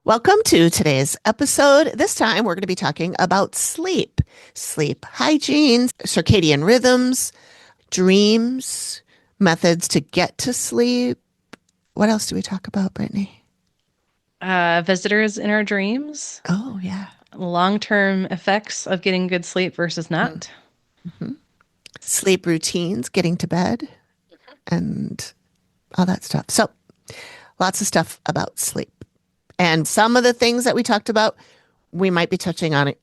Welcome to today's episode. This time we're going to be talking about sleep hygiene, circadian rhythms, dreams, methods to get to sleep. What else do we talk about, Brittany? Visitors in our dreams, Oh, yeah. long-term effects of getting good sleep versus not. Mm-hmm. Sleep routines, getting to bed, and all that stuff. So, lots of stuff about sleep. And some of the things that we talked about, we might be touching on it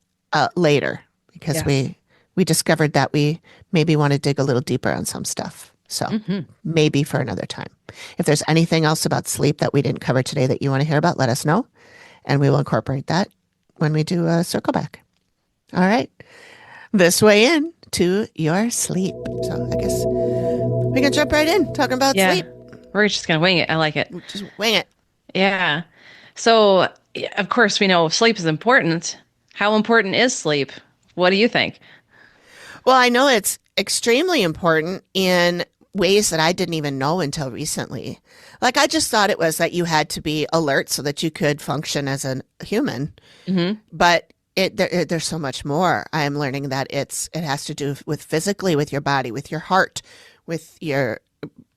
later because Yes. we discovered that we maybe want to dig a little deeper on some stuff. So hmm maybe for another time. If there's anything else about sleep that we didn't cover today that you want to hear about, let us know, and we will incorporate that when we do a circle back. All right, this way in to your sleep. So I guess we can jump right in talking about Yeah. sleep. We're just gonna wing it. I like it. Just wing it. Yeah. So, of course, we know sleep is important. How important is sleep? What do you think? Well, I know it's extremely important in ways that I didn't even know until recently. Like, I just thought it was that you had to be alert so that you could function as a human. hmm But there's so much more. I am learning that it has to do with physically, with your body, with your heart, with your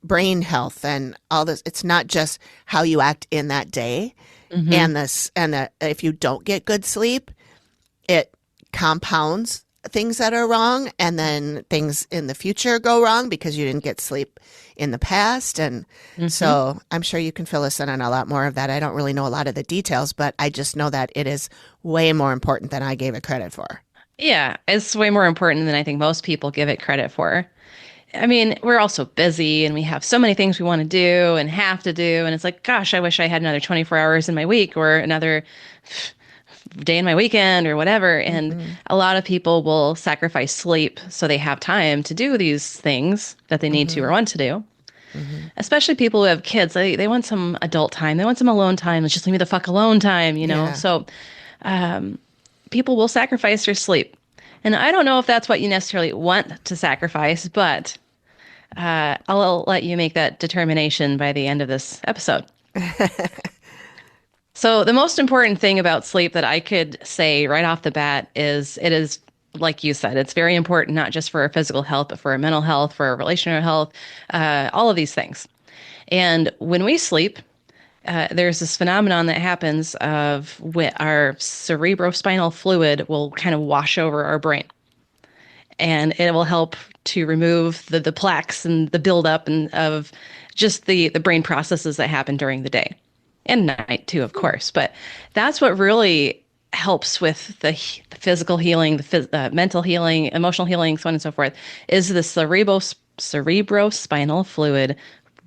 brain health, and all this. It's not just how you act in that day. hmm And if you don't get good sleep, it compounds things that are wrong, and then things in the future go wrong because you didn't get sleep in the past. And hmm so I'm sure you can fill us in on a lot more of that. I don't really know a lot of the details, but I just know that it is way more important than I gave it credit for. Yeah, it's way more important than I think most people give it credit for. I mean, we're all so busy and we have so many things we want to do and have to do. And it's like, gosh, I wish I had another 24 hours in my week or another day in my weekend or whatever. And Hmm. a lot of people will sacrifice sleep so they have time to do these things that they need to or Hmm. want to do. Hmm. Especially people who have kids, they want some adult time. They want some alone time. It's just leave me the fuck alone time, you know? Yeah. So people will sacrifice their sleep. And I don't know if that's what you necessarily want to sacrifice, but I'll let you make that determination by the end of this episode. So, the most important thing about sleep that I could say right off the bat is it is, like you said, it's very important, not just for our physical health, but for our mental health, for our relational health, all of these things. And when we sleep, there's this phenomenon that happens of when our cerebrospinal fluid will kind of wash over our brain and it will help to remove the plaques and the buildup and of just the brain processes that happen during the day and night too, of course. But that's what really helps with the physical healing, the mental healing, emotional healing, so on and so forth, is the cerebrospinal fluid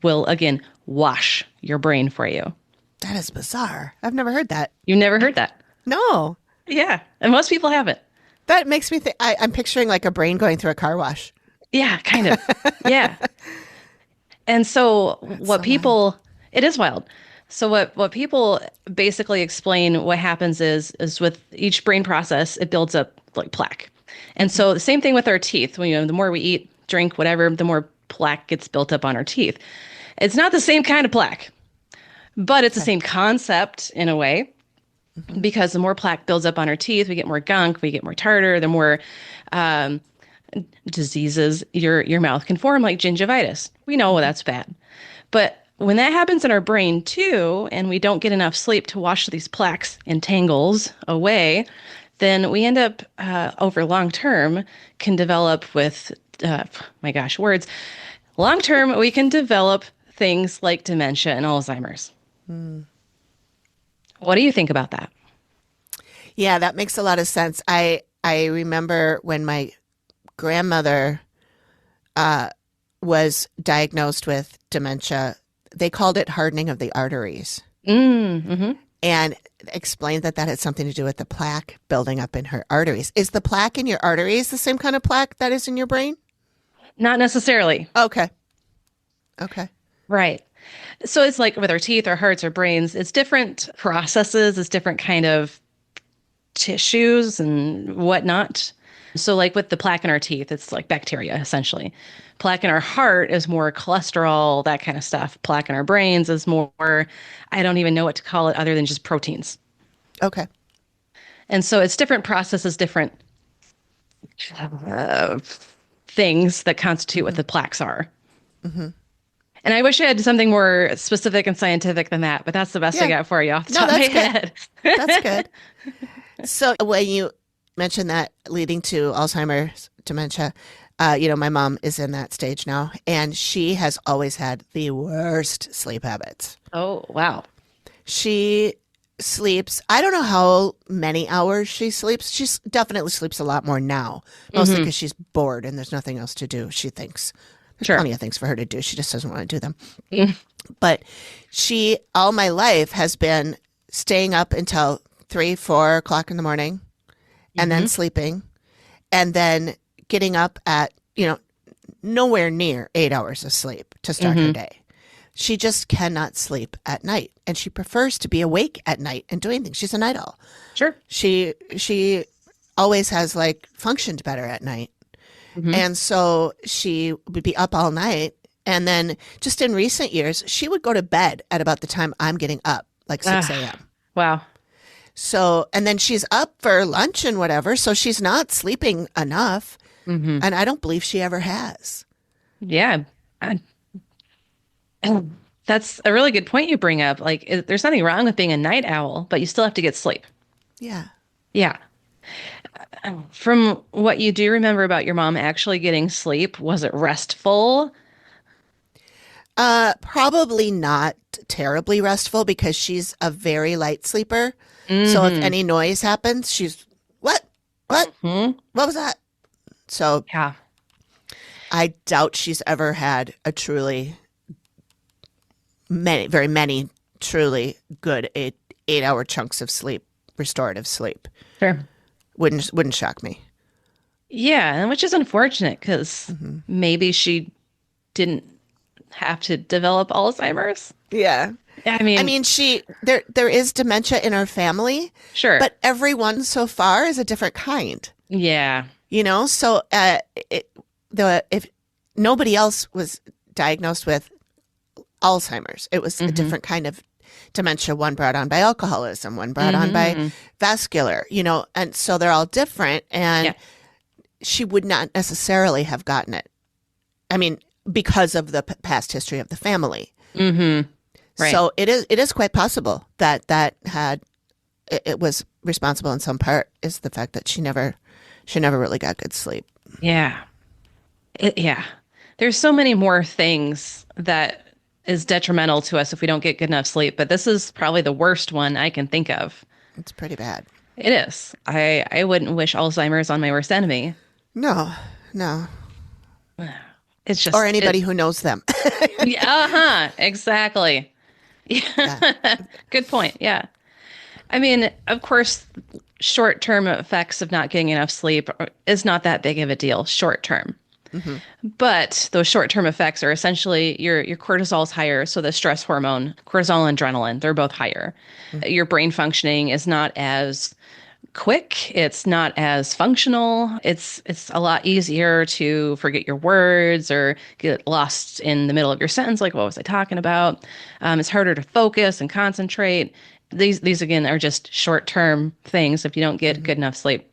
will again wash your brain for you. That is bizarre. I've never heard that. You've never heard that? No. Yeah, and most people haven't. That makes me think. I'm picturing like a brain going through a car wash. Yeah, kind of. Yeah. And so That's what so wild. people it is wild. So what people basically explain what happens is with each brain process it builds up like plaque. And Mhm. so the same thing with our teeth. When, you know, the more we eat, drink, whatever, the more plaque gets built up on our teeth. It's not the same kind of plaque, but it's the Okay. same concept in a way Hmm. because the more plaque builds up on our teeth, we get more gunk, we get more tartar, the more um, diseases your mouth can form, like gingivitis. We know Hmm. that's bad. But when that happens in our brain too, and we don't get enough sleep to wash these plaques and tangles away, then we end up over long term can develop with my gosh words. Long term, we can develop things like dementia and Alzheimer's. Mm. What do you think about that? Yeah, that makes a lot of sense. I remember when my grandmother uh, was diagnosed with dementia. They called it hardening of the arteries, Mm-hmm. and explained that that had something to do with the plaque building up in her arteries. Is the plaque in your arteries the same kind of plaque that is in your brain? Not necessarily. Okay. Okay. Right. So it's like with our teeth, our hearts, our brains, it's different processes, it's different kind of tissues and whatnot. So, like with the plaque in our teeth, it's like bacteria essentially. Plaque in our heart is more cholesterol, that kind of stuff. Plaque in our brains is more, I don't even know what to call it other than just proteins. Okay. And so it's different processes, different uh, things that constitute what Hmm. the plaques are. Hmm. And I wish I had something more specific and scientific than that, but that's the best I Yeah. got for you off the No, top of my that's good. head. That's good. So when you mentioned that leading to Alzheimer's dementia, my mom is in that stage now, and she has always had the worst sleep habits. Oh, wow. She sleeps, I don't know how many hours she sleeps. She definitely sleeps a lot more now, mostly Hmm. because she's bored and there's nothing else to do, she thinks. There's Sure. plenty of things for her to do. She just doesn't want to do them. Mm. But she, all my life, has been staying up until 3, 4 o'clock in the morning and then Hmm. sleeping and then getting up at, nowhere near 8 hours of sleep to start her Hmm. day. She just cannot sleep at night and she prefers to be awake at night and doing things. She's a night owl. Sure. She always has like functioned better at night. Hmm. And so she would be up all night. And then just in recent years, she would go to bed at about the time I'm getting up, like 6 Ah, a.m. wow. So, and then she's up for lunch and whatever. So she's not sleeping enough. Hmm. And I don't believe she ever has. Yeah. I- That's a really good point you bring up. Like, there's nothing wrong with being a night owl, but you still have to get sleep. Yeah. Yeah. From what you do remember about your mom actually getting sleep, was it restful? Probably not terribly restful because she's a very light sleeper. So if Hmm. any noise happens, she's, what? What? Hmm. What was that? So Yeah. I doubt she's ever had a very many truly good 8 hour chunks of sleep, restorative sleep. Sure. Wouldn't shock me. Yeah, and which is unfortunate because Hmm. maybe she didn't have to develop Alzheimer's. Yeah. I I mean, mean, there is dementia in her family, sure. but everyone so far is a different kind. Yeah. So if nobody else was diagnosed with Alzheimer's, it was a Hmm. different kind of dementia. One brought on by alcoholism, one brought on by Hmm. vascular. And so they're all different. And Yeah. she would not necessarily have gotten it. I mean, because of the past history of the family. Hmm. Right. So it is quite possible that it was responsible in some part is the fact that she never really got good sleep. Yeah. Yeah. There's so many more things that is detrimental to us if we don't get good enough sleep, but this is probably the worst one I can think of. It's pretty bad. It is. I wouldn't wish Alzheimer's on my worst enemy. No, no, It's or just anybody it. who knows them. Yeah, uh-huh. Exactly. Yeah. Good point. Yeah. I mean, of course, short-term effects of not getting enough sleep is not that big of a deal short term. Hmm. But those short-term effects are essentially your cortisol is higher, so the stress hormone, cortisol and adrenaline, they're both higher. Your brain functioning is not as quick, it's not as functional. It's a lot easier to forget your words or get lost in the middle of your sentence, like what was I talking about? It's harder to focus and concentrate. These again are just short-term things if you don't get Hmm. good enough sleep.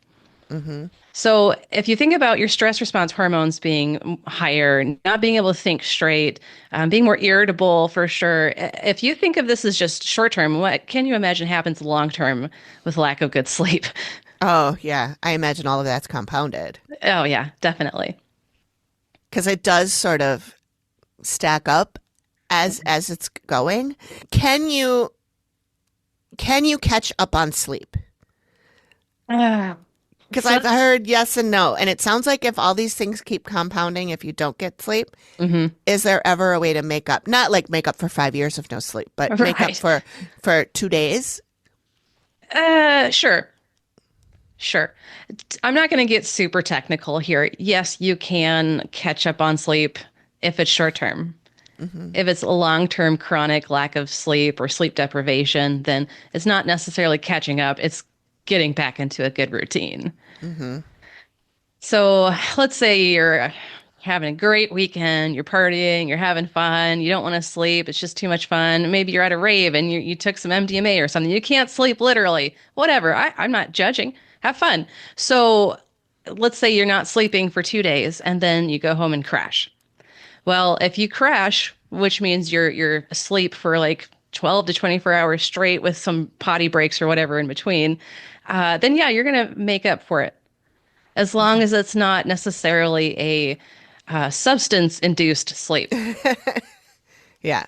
Hmm. So, if you think about your stress response hormones being higher, not being able to think straight, being more irritable for sure, if you think of this as just short term, what can you imagine happens long term with lack of good sleep? Oh, yeah. I imagine all of that's compounded Oh, yeah, definitely. because it does sort of stack up as it's going. Can you can you catch up on sleep? Ah, Because so I've that's, heard yes and no, and it sounds like if all these things keep compounding, if you don't get sleep, hmm. is there ever a way to make up? Not like make up for 5 years of no sleep, but make up Right. for 2 days. Sure. Sure. I'm not going to get super technical here. Yes, you can catch up on sleep if it's short term. Hmm. If it's a long-term chronic lack of sleep or sleep deprivation, then it's not necessarily catching up, it's getting back into a good routine. Hmm. So let's say you're having a great weekend, you're partying, you're having fun, you don't want to sleep, it's just too much fun. Maybe you're at a rave and you took some MDMA or something. You can't sleep literally. Whatever. I'm not judging. Have fun. So let's say you're not sleeping for 2 days and then you go home and crash. Well, if you crash, which means you're asleep for like 12 to 24 hours straight with some potty breaks or whatever in between, then yeah, you're going to make up for it. As long as it's not necessarily a substance induced sleep. Yeah.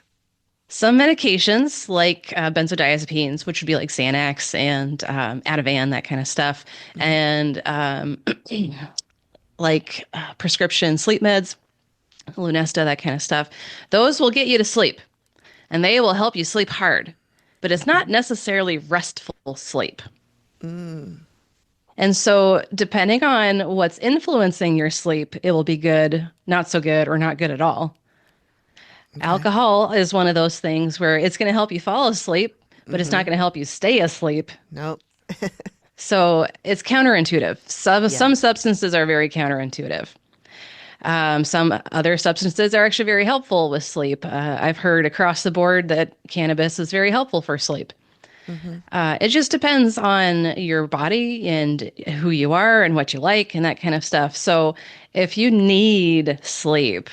Some medications like benzodiazepines, which would be like Xanax and Ativan, that kind of stuff, and like prescription sleep meds, Lunesta, that kind of stuff, those will get you to sleep and they will help you sleep hard, but it's not necessarily restful sleep. And so, depending on what's influencing your sleep, it will be good, not so good, or not good at all. Okay. Alcohol is one of those things where it's going to help you fall asleep, but it's not going to help you stay asleep. Nope. So, it's counterintuitive. Some Yeah. some substances are very counterintuitive. Some other substances are actually very helpful with sleep. I've heard across the board that cannabis is very helpful for sleep. It just depends on your body and who you are and what you like and that kind of stuff. So if you need sleep,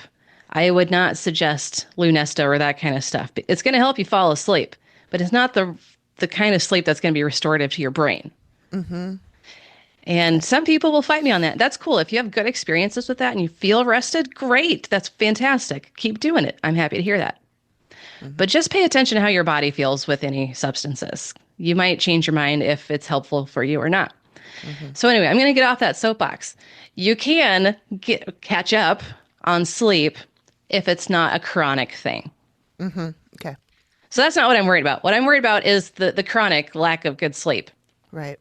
I would not suggest Lunesta or that kind of stuff. It's going to help you fall asleep, but it's not the kind of sleep that's going to be restorative to your brain. And some people will fight me on that. That's cool. If you have good experiences with that and you feel rested, great. That's fantastic. Keep doing it. I'm happy to hear that. But just pay attention to how your body feels with any substances. You might change your mind if it's helpful for you or not. So anyway, I'm going to get off that soapbox. You can catch up on sleep if it's not a chronic thing. Okay. So that's not what I'm worried about. What I'm worried about is the chronic lack of good sleep. Right.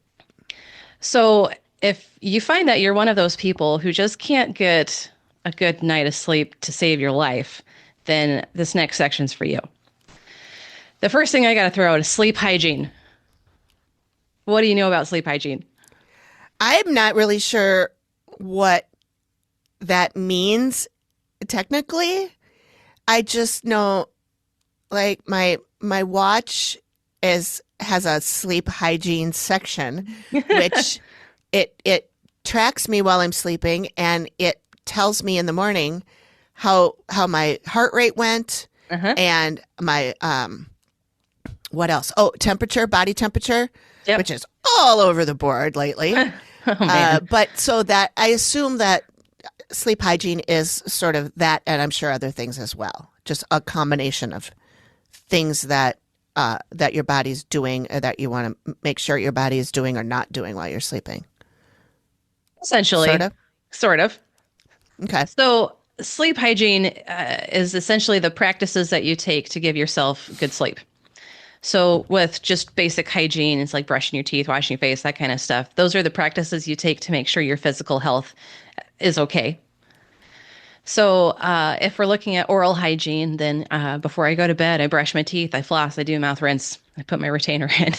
So if you find that you're one of those people who just can't get a good night of sleep to save your life, then this next section's for you. The first thing I got to throw out is sleep hygiene. What do you know about sleep hygiene? I'm not really sure what that means technically. I just know like my watch has a sleep hygiene section which it tracks me while I'm sleeping and it tells me in the morning how my heart rate went and my what else? Oh, temperature, body temperature, which is all over the board lately. But so that I assume that sleep hygiene is sort of that, and I'm sure other things as well. Just a combination of things that that your body's doing, or that you want to make sure your body is doing or not doing while you're sleeping. Essentially, sort of. Okay. So sleep hygiene is essentially the practices that you take to give yourself good sleep. So with just basic hygiene, it's like brushing your teeth, washing your face, that kind of stuff. Those are the practices you take to make sure your physical health is okay. So if we're looking at oral hygiene, then before I go to bed, I brush my teeth, I floss, I do a mouth rinse, I put my retainer in.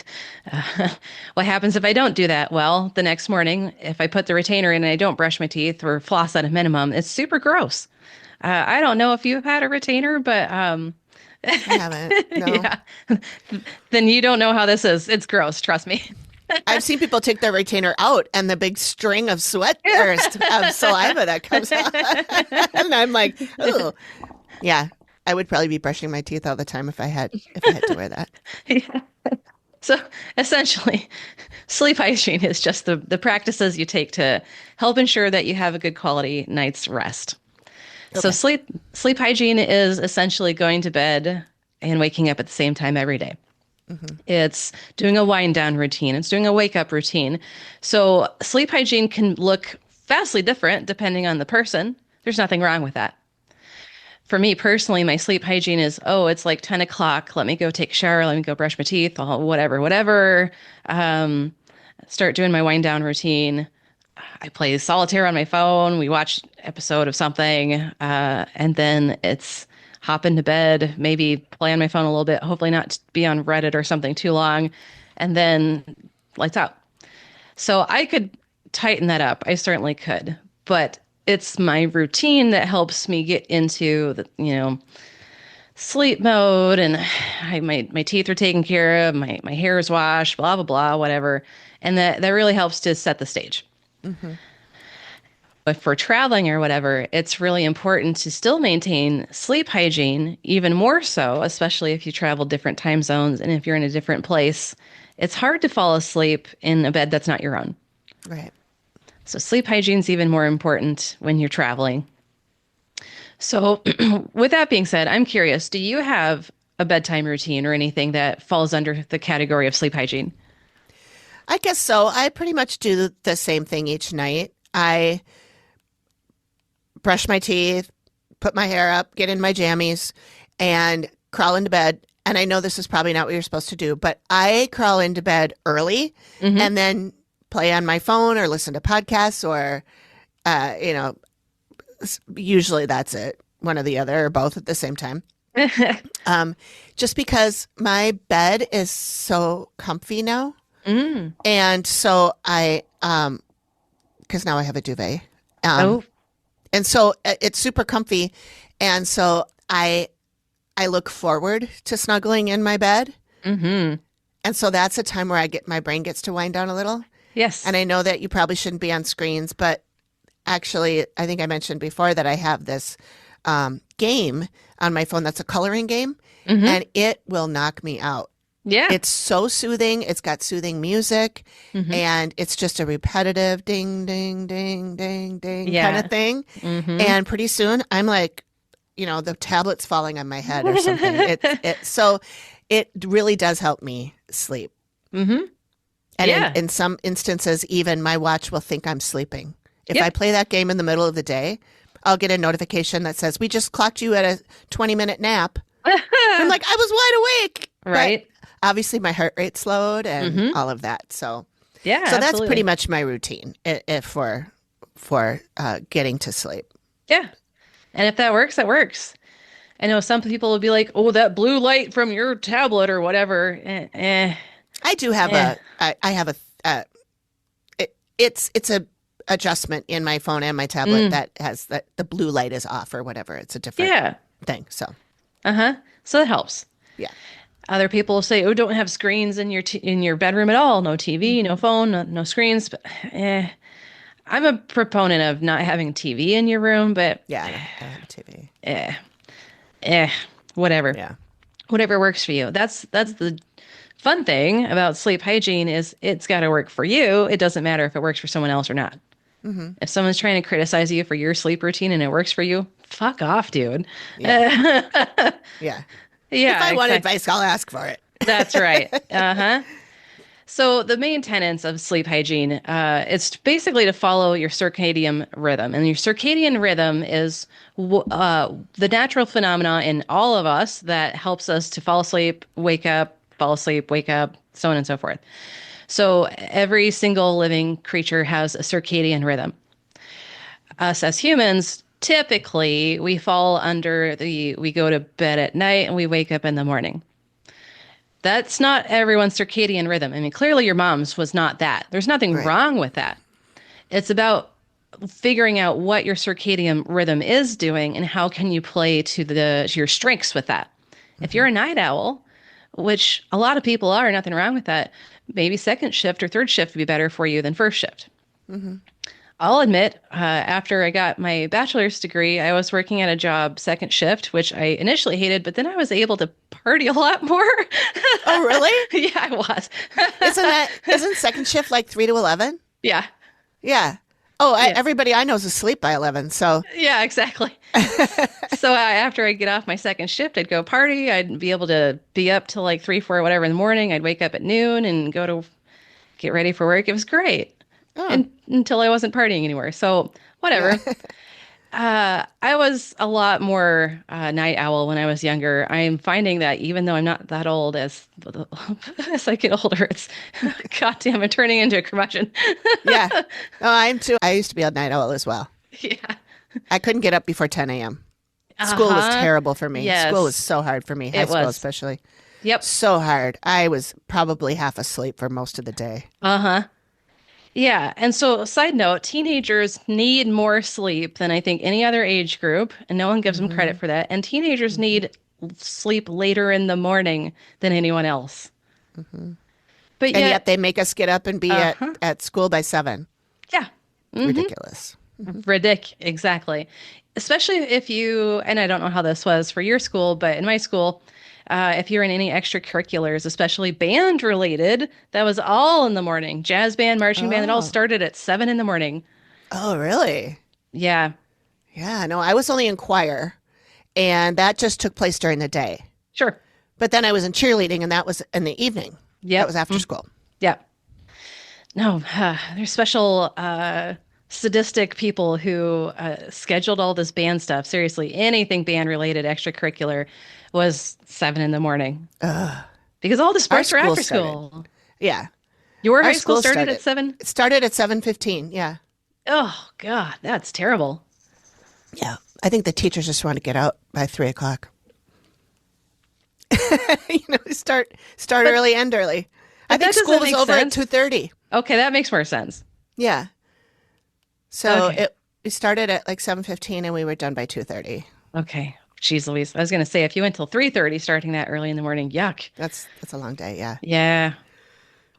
What happens if I don't do that? Well, the next morning, if I put the retainer in and I don't brush my teeth or floss at a minimum, it's super gross. I don't know if you've had a retainer, but I haven't. No. yeah, then you don't know how this is. It's gross. Trust me. I've seen people take their retainer out and the big string of sweat or of saliva that comes out. And I'm like, oh, yeah, I would probably be brushing my teeth all the time if I had to wear that. Yeah. So essentially, sleep hygiene is just the practices you take to help ensure that you have a good quality night's rest. So sleep hygiene is essentially going to bed and waking up at the same time every day. It's doing a wind down routine. It's doing a wake up routine. So sleep hygiene can look vastly different depending on the person. There's nothing wrong with that. For me personally, my sleep hygiene is, it's like 10 o'clock. Let me go take a shower. Let me go brush my teeth, whatever. Start doing my wind down routine. I play solitaire on my phone. We watch an episode of something. And then it's hop into bed, maybe play on my phone a little bit, hopefully not be on Reddit or something too long, and then lights out. So I could tighten that up. I certainly could. But it's my routine that helps me get into the, sleep mode, and my teeth are taken care of, my hair is washed, blah blah blah, whatever, and that really helps to set the stage. Hmm. If we're traveling or whatever, it's really important to still maintain sleep hygiene, even more so, especially if you travel different time zones and if you're in a different place. It's hard to fall asleep in a bed that's not your own. Right. So sleep hygiene is even more important when you're traveling. So with that being said, I'm curious, do you have a bedtime routine or anything that falls under the category of sleep hygiene? I guess so. I pretty much do the same thing each night. I brush my teeth, put my hair up, get in my jammies, and crawl into bed. And I know this is probably not what you're supposed to do, but I crawl into bed early and then play on my phone or listen to podcasts or, you know, usually that's it, one or the other or both at the same time. Just because my bed is so comfy now. And so because now I have a duvet. Oh, And so it's super comfy. And so I look forward to snuggling in my bed. mm-hmm. And so that's a time where my brain gets to wind down a little. Yes. And I know that you probably shouldn't be on screens, but actually, I think I mentioned before that I have this game on my phone that's a coloring game, and it will knock me out. Yeah. It's so soothing. It's got soothing music, and it's just a repetitive ding, ding, ding, ding, ding kind of thing. And pretty soon, I'm like, the tablet's falling on my head or something. So it really does help me sleep. And in some instances, even my watch will think I'm sleeping. If I play that game in the middle of the day, I'll get a notification that says, we just clocked you at a 20-minute nap. I'm like, I was wide awake. Right. But obviously, my heart rate slowed and all of that. So, Yeah. so that's absolutely. pretty much my routine for getting to sleep. Yeah. And if that works, that works. I know some people will be like, oh, that blue light from your tablet or whatever. I do have I have it's a adjustment in my phone and my tablet that has the blue light is off or whatever. It's a different thing. So, So that helps. yeah. Other people say, "Oh, don't have screens in your bedroom at all. No TV, no phone, no screens." But I'm a proponent of not having TV in your room. But Yeah, I have TV. Whatever. Yeah. Whatever works for you. That's the fun thing about sleep hygiene is it's got to work for you. It doesn't matter if it works for someone else or not. If someone's trying to criticize you for your sleep routine and it works for you, fuck off, dude. Yeah. Yeah. Yeah, If I want exactly. advice, I'll ask for it. That's right. So the main tenets of sleep hygiene, it's basically to follow your circadian rhythm. And your circadian rhythm is the natural phenomena in all of us that helps us to fall asleep, wake up, fall asleep, wake up, so on and so forth. So every single living creature has a circadian rhythm. Us as humans, typically, we fall under we go to bed at night and we wake up in the morning. That's not everyone's circadian rhythm. I mean, clearly your mom's was not that. There's nothing Right. wrong with that. It's about figuring out what your circadian rhythm is doing and how can you play to your strengths with that. If you're a night owl, which a lot of people are, nothing wrong with that, maybe second shift or third shift would be better for you than first shift. I'll admit, after I got my bachelor's degree, I was working at a job second shift, which I initially hated, but then I was able to party a lot more. Oh, really? Yeah, I was. Isn't second shift like 3 to 11? Yeah. Yeah. Oh, Yes. everybody I know is asleep by 11. So, Yeah, exactly. So after I get off my second shift, I'd go party. I'd be able to be up till like 3, 4, whatever in the morning. I'd wake up at noon and go to get ready for work. It was great. oh, Until I wasn't partying anymore. So whatever. I was a lot more night owl when I was younger. I'm finding that even though I'm not that old, as I get older, it's goddamn, I'm turning into a curmudgeon. yeah. Oh, I'm too. I used to be a night owl as well. Yeah. I couldn't get up before 10 a.m. School was terrible for me. Yes. School was so hard for me. High It school, was. especially. Yep. So hard. I was probably half asleep for most of the day. Uh-huh. Yeah. And so, side note, teenagers need more sleep than I think any other age group, and no one gives them credit Hmm. for that. And teenagers Hmm. need sleep later in the morning than anyone else. Hmm. But And yet yet, they make us get up and be uh-huh. at school by 7. Yeah. Hmm. Ridiculous. Hmm. Exactly. Especially if you, and I don't know how this was for your school, but in my school, if you're in any extracurriculars, especially band related, that was all in the morning. Jazz band, marching band, it all Oh. started at 7 in the morning. Oh, really? Yeah, Yeah, no, I was only in choir, and that just took place during the day. sure. But then I was in cheerleading, and that was in the evening. That was Yep. after school. Yep. No, there's special sadistic people who scheduled all this band stuff. Seriously, anything band related, extracurricular, was 7 in the morning Ugh. because all the Our sports were school after started. school. Yeah, Your our high school school started at started. 7? It started at 7:15. Yeah, Oh, God, that's terrible. yeah. I think the teachers just want to get out by 3 o'clock. Start But early, end early. I but think that school doesn't was make over at sense. 2:30. Okay, that makes more sense. Yeah, so Okay. it started at like 7:15, and we were done by 2:30. Okay. Jeez Louise. I was going to say if you went till 3:30 starting that early in the morning, yuck. That's a long day. Yeah, Yeah.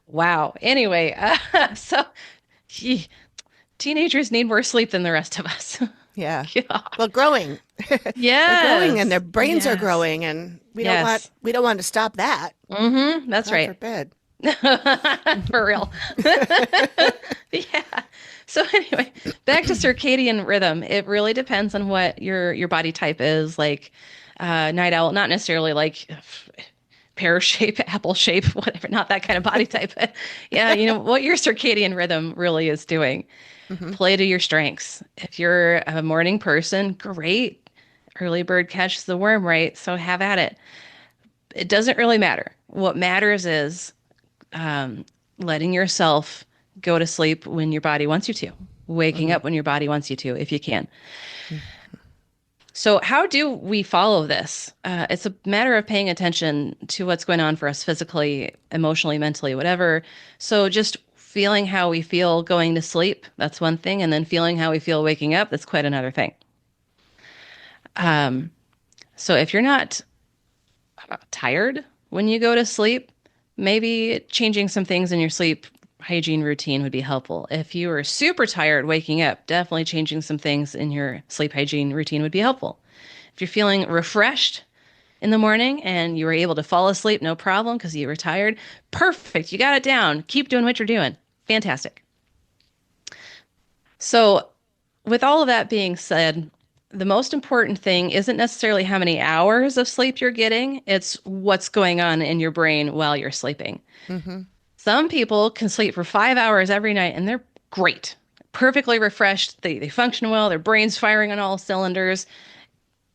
Wow. Anyway, so gee, teenagers need more sleep than the rest of us. yeah. Yeah. Well, growing, they're growing, and Yes. their brains are Yes. growing, and Yes. we don't want to stop that. Mm-hmm. That's God right. forbid. For real. Yeah. So anyway, back to circadian rhythm. It really depends on what your body type is. Like night owl, not necessarily like pear shape, apple shape, whatever, not that kind of body type. But yeah, what your circadian rhythm really is doing. Hmm. Play to your strengths. If you're a morning person, great. Early bird catches the worm, right? So have at it. It doesn't really matter. What matters is letting yourself go to sleep when your body wants you to, waking Hmm. up when your body wants you to, if you can. So, how do we follow this? It's a matter of paying attention to what's going on for us physically, emotionally, mentally, whatever. So, just feeling how we feel going to sleep, that's one thing. And then feeling how we feel waking up, that's quite another thing. Um, so, if you're not tired when you go to sleep, maybe changing some things in your sleep hygiene routine would be helpful. If you are super tired waking up, definitely changing some things in your sleep hygiene routine would be helpful. If you're feeling refreshed in the morning and you were able to fall asleep, no problem because you were tired, perfect. You got it down. Keep doing what you're doing. Fantastic. So, with all of that being said, the most important thing isn't necessarily how many hours of sleep you're getting, it's what's going on in your brain while you're sleeping. Hmm. Some people can sleep for 5 hours every night and they're great, perfectly refreshed. They function well, their brain's firing on all cylinders.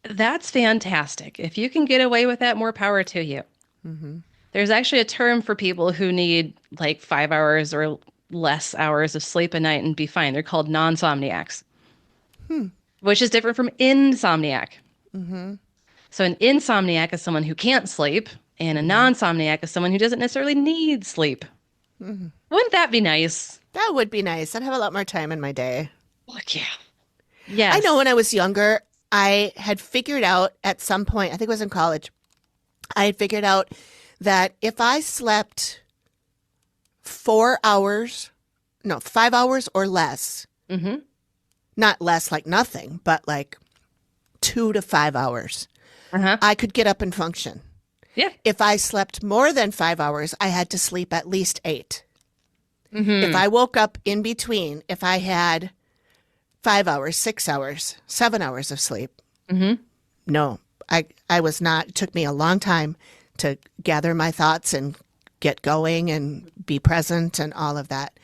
That's fantastic. If you can get away with that, more power to you. Hmm. There's actually a term for people who need like 5 hours or less hours of sleep a night and be fine. They're called non-somniacs, Hmm. which is different from insomniac. Hmm. So an insomniac is someone who can't sleep, and a Hmm. non-somniac is someone who doesn't necessarily need sleep. Hmm. Wouldn't that be nice? That would be nice. I'd have a lot more time in my day. Look, yeah. I know Yes. when I was younger, I had figured out at some point, I think it was in college, I had figured out that if I slept 4 hours, no, 5 hours or less, Mm-hmm. not less like nothing, but like 2 to 5 hours, Uh-huh. I could get up and function. Yeah. If I slept more than 5 hours, I had to sleep at least 8. If Mm-hmm. I woke up in between, if I had 5 hours, 6 hours, 7 hours of sleep, Mm-hmm. no, I was not. It took me a long time to gather my thoughts and get going and be present and all of that.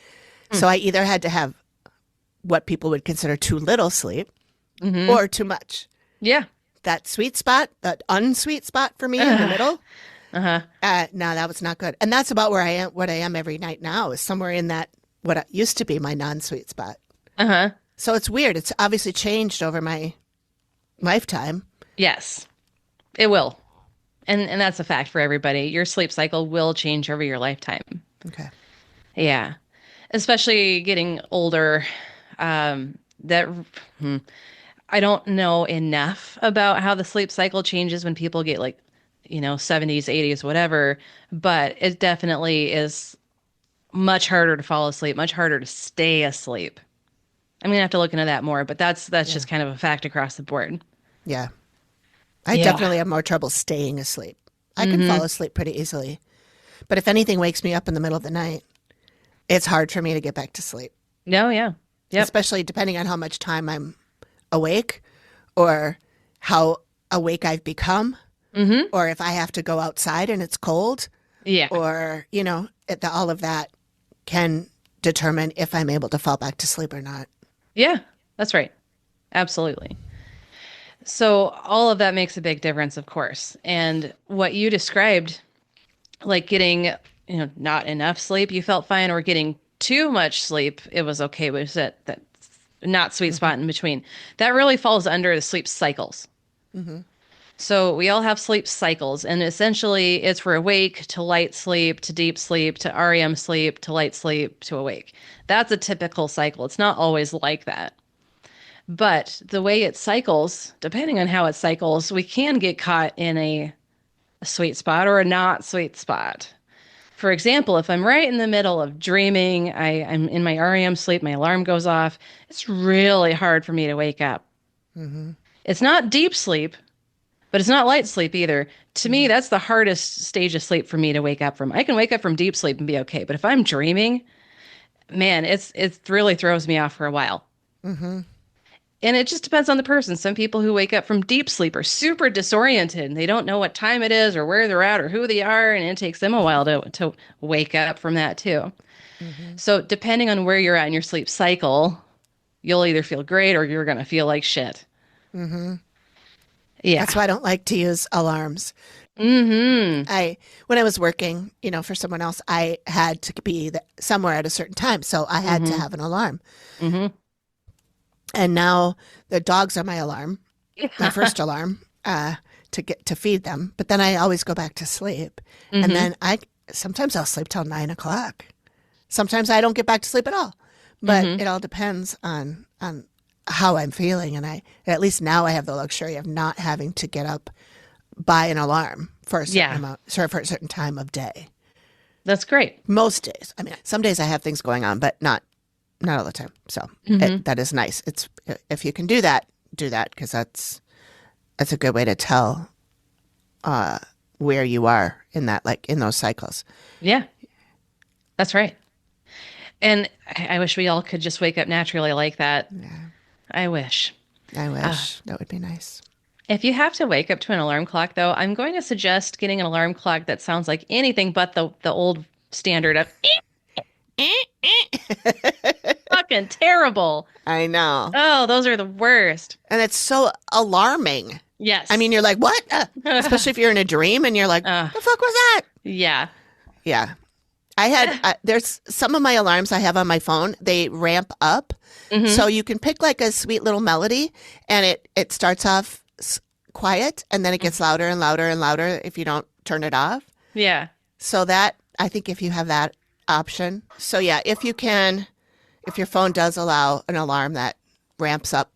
So I either had to have what people would consider too little sleep Mm-hmm. or too much. Yeah. That sweet spot, that unsweet spot for me in the middle, Uh-huh. no, that was not good. And that's about where I am, what I am every night now is somewhere in that, what used to be my non-sweet spot. Uh-huh. So it's weird. It's obviously changed over my lifetime. Yes. It will. And that's a fact for everybody. Your sleep cycle will change over your lifetime. Okay. Yeah. especially getting older. That I don't know enough about how the sleep cycle changes when people get like, 70s, 80s, whatever, but it definitely is much harder to fall asleep, much harder to stay asleep. I'm gonna have to look into that more, but that's Yeah. just kind of a fact across the board. Yeah. I Yeah. definitely have more trouble staying asleep. I can fall Mm-hmm. asleep pretty easily. But if anything wakes me up in the middle of the night, it's hard for me to get back to sleep, No, yeah. Yep. especially depending on how much time I'm awake or how awake I've become, Mm-hmm. or if I have to go outside and it's cold, Yeah. or, all of that can determine if I'm able to fall back to sleep or not. Yeah. That's right. Absolutely. So all of that makes a big difference, of course. And what you described, like getting, not enough sleep, you felt fine, or getting too much sleep, it was okay. Was that not sweet Hmm. spot in between? That really falls under the sleep cycles. Hmm. So we all have sleep cycles, and essentially it's for awake to light sleep to deep sleep to REM sleep to light sleep to awake. That's a typical cycle. It's not always like that. But the way it cycles, depending on how it cycles, we can get caught in a sweet spot or a not sweet spot. For example, if I'm right in the middle of dreaming, I'm in my REM sleep, my alarm goes off, it's really hard for me to wake up. Hmm. It's not deep sleep, but it's not light sleep either. To me, Hmm. that's the hardest stage of sleep for me to wake up from. I can wake up from deep sleep and be okay, but if I'm dreaming, man, it really throws me off for a while. Hmm. And it just depends on the person. Some people who wake up from deep sleep are super disoriented and they don't know what time it is or where they're at or who they are. And it takes them a while to wake up from that too. Hmm. So, depending on where you're at in your sleep cycle, you'll either feel great or you're going to feel like shit. Hmm. Yeah. That's why I don't like to use alarms. Mm When I was working, for someone else, I had to be somewhere at a certain time, so I hmm. had Mm to have an alarm. hmm. Mm And now the dogs are my alarm, my hmm. first alarm, to get to feed them. But then I always go back to sleep, Mm and hmm. then I sometimes I'll sleep till 9 o'clock. Sometimes I don't get back to sleep at all. Mm But hmm. it all depends on how I'm feeling, and I at least now I have the luxury of not having to get up by an alarm for a certain Yeah. amount, sorry, for a certain time of day. That's great. Most days. I mean, some days I have things going on, but not all the time. So Mm hmm. that is nice. It's if you can do that, because that's a good way to tell uh, where you are in that, like in those cycles. Yeah. That's right. And I wish we all could just wake up naturally like that. Yeah, I wish. I Uh, wish that would be nice. if you have to wake up to an alarm clock, though, I'm going to suggest getting an alarm clock that sounds like anything but the old standard of fucking terrible. I know, Oh, those are the worst. and it's so alarming. I Yes. mean, you're like, what? Especially if you're in a dream and you're like, uh, the fuck was that? yeah. Yeah. There's some of my alarms I have on my phone, they ramp up. Hmm. So you can pick like a sweet little melody and it starts off quiet and then it gets louder and louder and louder if you don't turn it off. Yeah. So that, I think if you have that option. So yeah, if your phone does allow an alarm that ramps up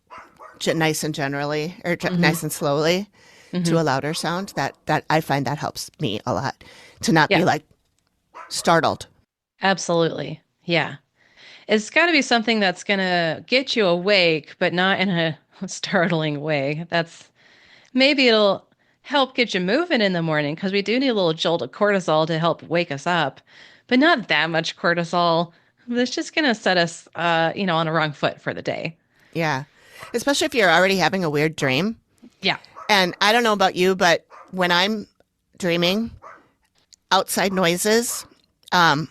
nice and generally or Hmm. nice and slowly Hmm. to a louder sound, that I find that helps me a lot to not be Yeah. like startled. Absolutely. Yeah. It's got to be something that's going to get you awake, but not in a startling way. Maybe it'll help get you moving in the morning because we do need a little jolt of cortisol to help wake us up, but not that much cortisol. It's just going to set us, on a wrong foot for the day. Yeah. Especially if you're already having a weird dream. Yeah. And I don't know about you, but when I'm dreaming, outside noises um,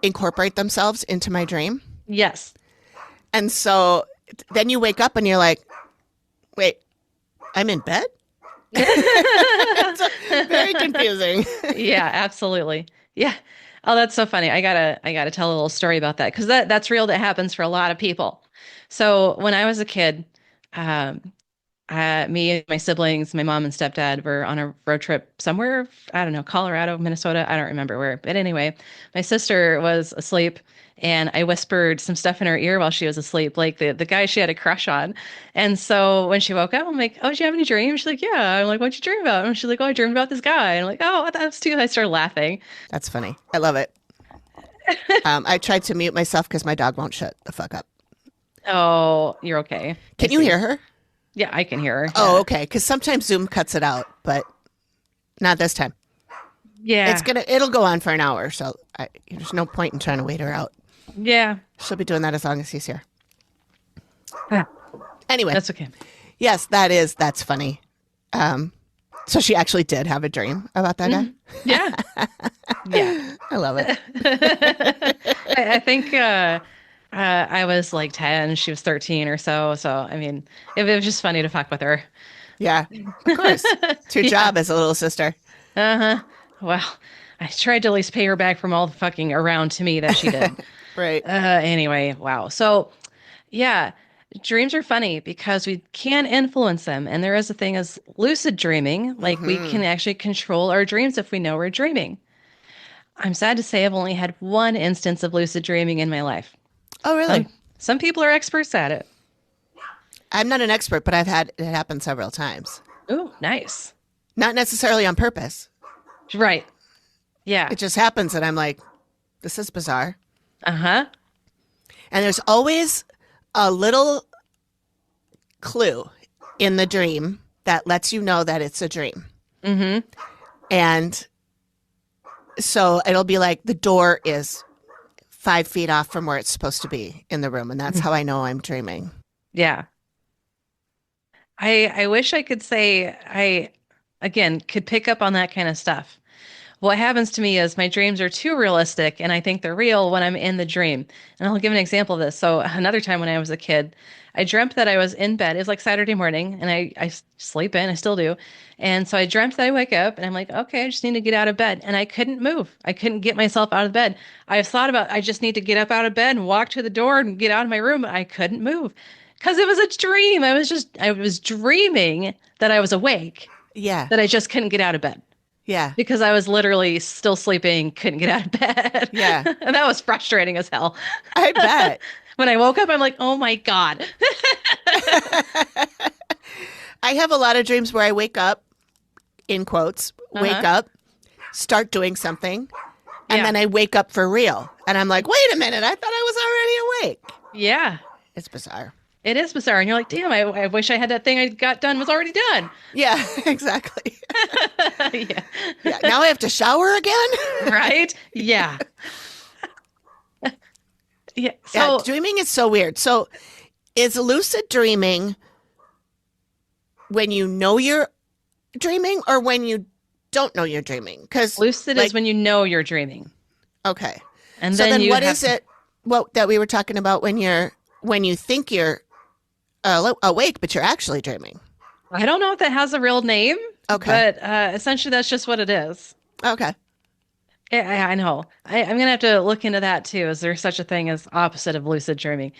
incorporate themselves into my dream. Yes. And so then you wake up and you're like, wait, I'm in bed? It's very confusing. Yeah, absolutely. Yeah. Oh, that's so funny. I gotta tell a little story about that because that's real. That happens for a lot of people. So when I was a kid, um, Me and my siblings, my mom and stepdad were on a road trip somewhere, I don't know, Colorado, Minnesota, I don't remember where. But anyway, my sister was asleep and I whispered some stuff in her ear while she was asleep, like the guy she had a crush on. And so when she woke up, I'm like, "Oh, did you have any dreams?" She's like, "Yeah." I'm like, "What'd you dream about?" And she's like, "Oh, I dreamed about this guy." And I'm like, "Oh, that's too." I started laughing. That's funny. I love it. I tried to mute myself because my dog won't shut the fuck up. Oh, you're okay. I Can you see. hear her? Yeah, I can hear her. Oh, Yeah. okay. Because sometimes Zoom cuts it out, but not this time. Yeah. It'll go on for an hour, so there's no point in trying to wait her out. Yeah. She'll be doing that as long as he's here. Ah, Anyway, that's okay. yes, that's funny. So she actually did have a dream about that guy. Yeah. Yeah. I love it. I think I was like 10, she was 13 or so. So, I mean, it was just funny to fuck with her. Yeah, of course. It's your Yeah. job as a little sister. Uh-huh. Well, I tried to at least pay her back from all the fucking around to me that she did. Right. Anyway, wow. So, yeah, dreams are funny because we can influence them. And there is a thing as lucid dreaming, like we Hmm. can actually control our dreams if we know we're dreaming. I'm sad to say I've only had one instance of lucid dreaming in my life. Oh, Some really? some people are experts at it. I'm not an expert, but I've had it happen several times. Ooh, nice. Not necessarily on purpose. Right. Yeah. It just happens, and I'm like, this is bizarre. Uh-huh. And there's always a little clue in the dream that lets you know that it's a dream. Mm-hmm. And so it'll be like the door is 5 feet off from where it's supposed to be in the room. And that's how I know I'm dreaming. Yeah. I wish I could say I again could pick up on that kind of stuff. What happens to me is my dreams are too realistic and I think they're real when I'm in the dream. And I'll give an example of this. So another time when I was a kid, I dreamt that I was in bed. It was like Saturday morning and I sleep in, I still do. And so I dreamt that I wake up and I'm like, okay, I just need to get out of bed. And I couldn't move. I couldn't get myself out of bed. I thought about, I just need to get up out of bed and walk to the door and get out of my room. I couldn't move because it was a dream. I was dreaming that I was awake, Yeah. that I just couldn't get out of bed Yeah. because I was literally still sleeping, couldn't get out of bed. Yeah. And that was frustrating as hell. I bet. When I woke up, I'm like, oh my God. I have a lot of dreams where I wake up, in quotes, wake Uh-huh. up, start doing something, and Yeah. then I wake up for real. And I'm like, wait a minute, I thought I was already awake. Yeah. It's bizarre. It is bizarre. And you're like, damn, I wish I had that thing I got done was already done. Yeah, exactly. Yeah. Yeah. Now I have to shower again. Right? Yeah. Yeah. Yeah, So dreaming is so weird. So is lucid dreaming when you know you're dreaming or when you don't know you're dreaming? Because lucid is when you know you're dreaming. okay. And So then you what have is it what that we were talking about when you think you're awake but you're actually dreaming? I don't know if that has a real name, Okay. but essentially that's just what it is. Okay. Yeah, I know. I'm gonna have to look into that too. Is there such a thing as opposite of lucid dreaming?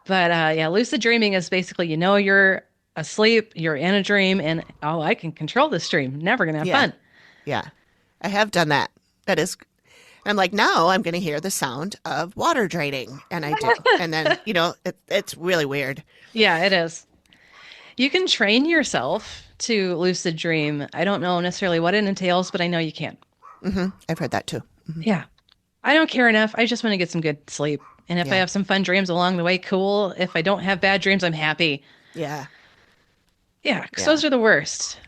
But yeah, lucid dreaming is basically you know you're asleep, you're in a dream, and oh, I can control this dream. Never gonna have Yeah. fun. Yeah. I have done that. That is I'm like, now I'm going to hear the sound of water draining. And I do. And then, it's really weird. Yeah, it is. You can train yourself to lucid dream. I don't know necessarily what it entails, but I know you can. I've heard that too. Yeah. I don't care enough. I just want to get some good sleep. And if I Yeah. have some fun dreams along the way, cool. If I don't have bad dreams, I'm happy. Yeah. Yeah, because Yeah. those are the worst.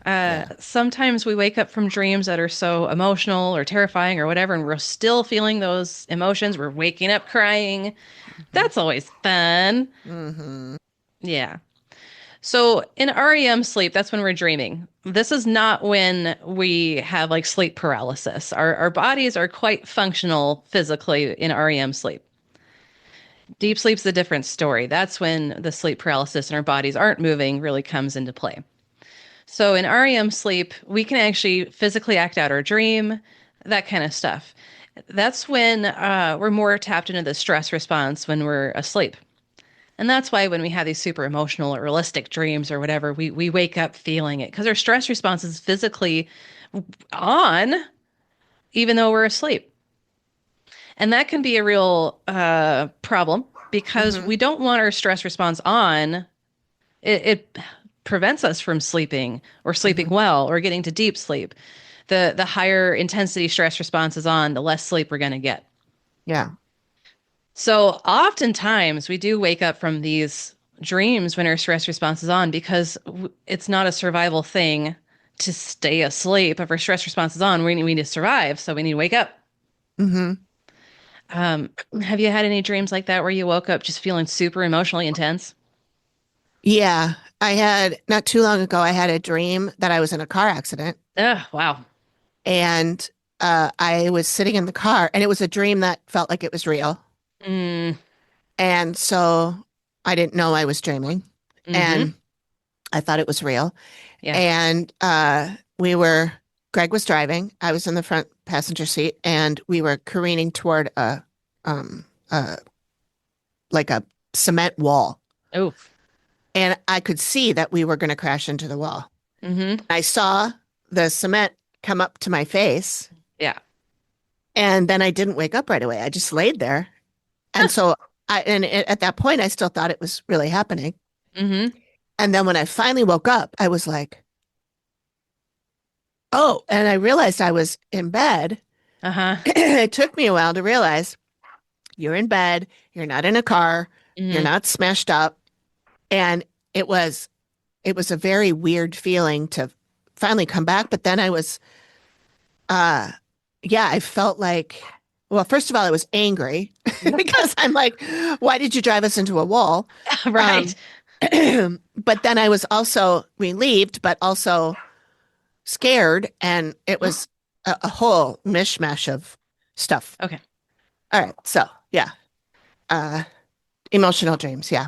Sometimes we wake up from dreams that are so emotional or terrifying or whatever, and we're still feeling those emotions. We're waking up crying. That's always fun. Mm-hmm. Yeah. So in REM sleep, that's when we're dreaming. This is not when we have like sleep paralysis. Our bodies are quite functional physically in REM sleep. Deep sleep's a different story. That's when the sleep paralysis and our bodies aren't moving really comes into play. So in REM sleep, we can actually physically act out our dream, that kind of stuff. That's when we're more tapped into the stress response when we're asleep. And that's why when we have these super emotional or realistic dreams or whatever, we wake up feeling it because our stress response is physically on, even though we're asleep. And that can be a real problem because Hmm. we don't want our stress response on. It prevents us from sleeping or sleeping Hmm. well or getting to deep sleep. The higher intensity stress response is on, the less sleep we're going to get. Yeah. So oftentimes we do wake up from these dreams when our stress response is on because it's not a survival thing to stay asleep. If our stress response is on, we need to survive. So we need to wake up. Hmm. Have you had any dreams like that where you woke up just feeling super emotionally intense? Yeah. I had not too long ago, I had a dream that I was in a car accident Ugh, wow. and I was sitting in the car and it was a dream that felt like it was real. Mm, And so I didn't know I was dreaming mm-hmm. and I thought it was real. Yeah. And Greg was driving. I was in the front passenger seat and we were careening toward um, uh, like a cement wall. Oh. And I could see that we were going to crash into the wall. Mm-hmm. I saw the cement come up to my face Yeah. and then I didn't wake up right away. I just laid there. And so at that point, I still thought it was really happening. Mm-hmm. And then when I finally woke up, I was like, oh, and I realized I was in bed. Uh-huh. It took me a while to realize you're in bed, you're not in a car, you're Mm-hmm. not smashed up. And it was it was a very weird feeling to finally come back. But then I was uh yeah, I felt like well, first of all, I was angry because I'm like, why did you drive us into a wall? Right. Um, but then I was also relieved, but also scared, and it was a whole mishmash of stuff. Okay. All right, so yeah, uh, emotional dreams. Yeah,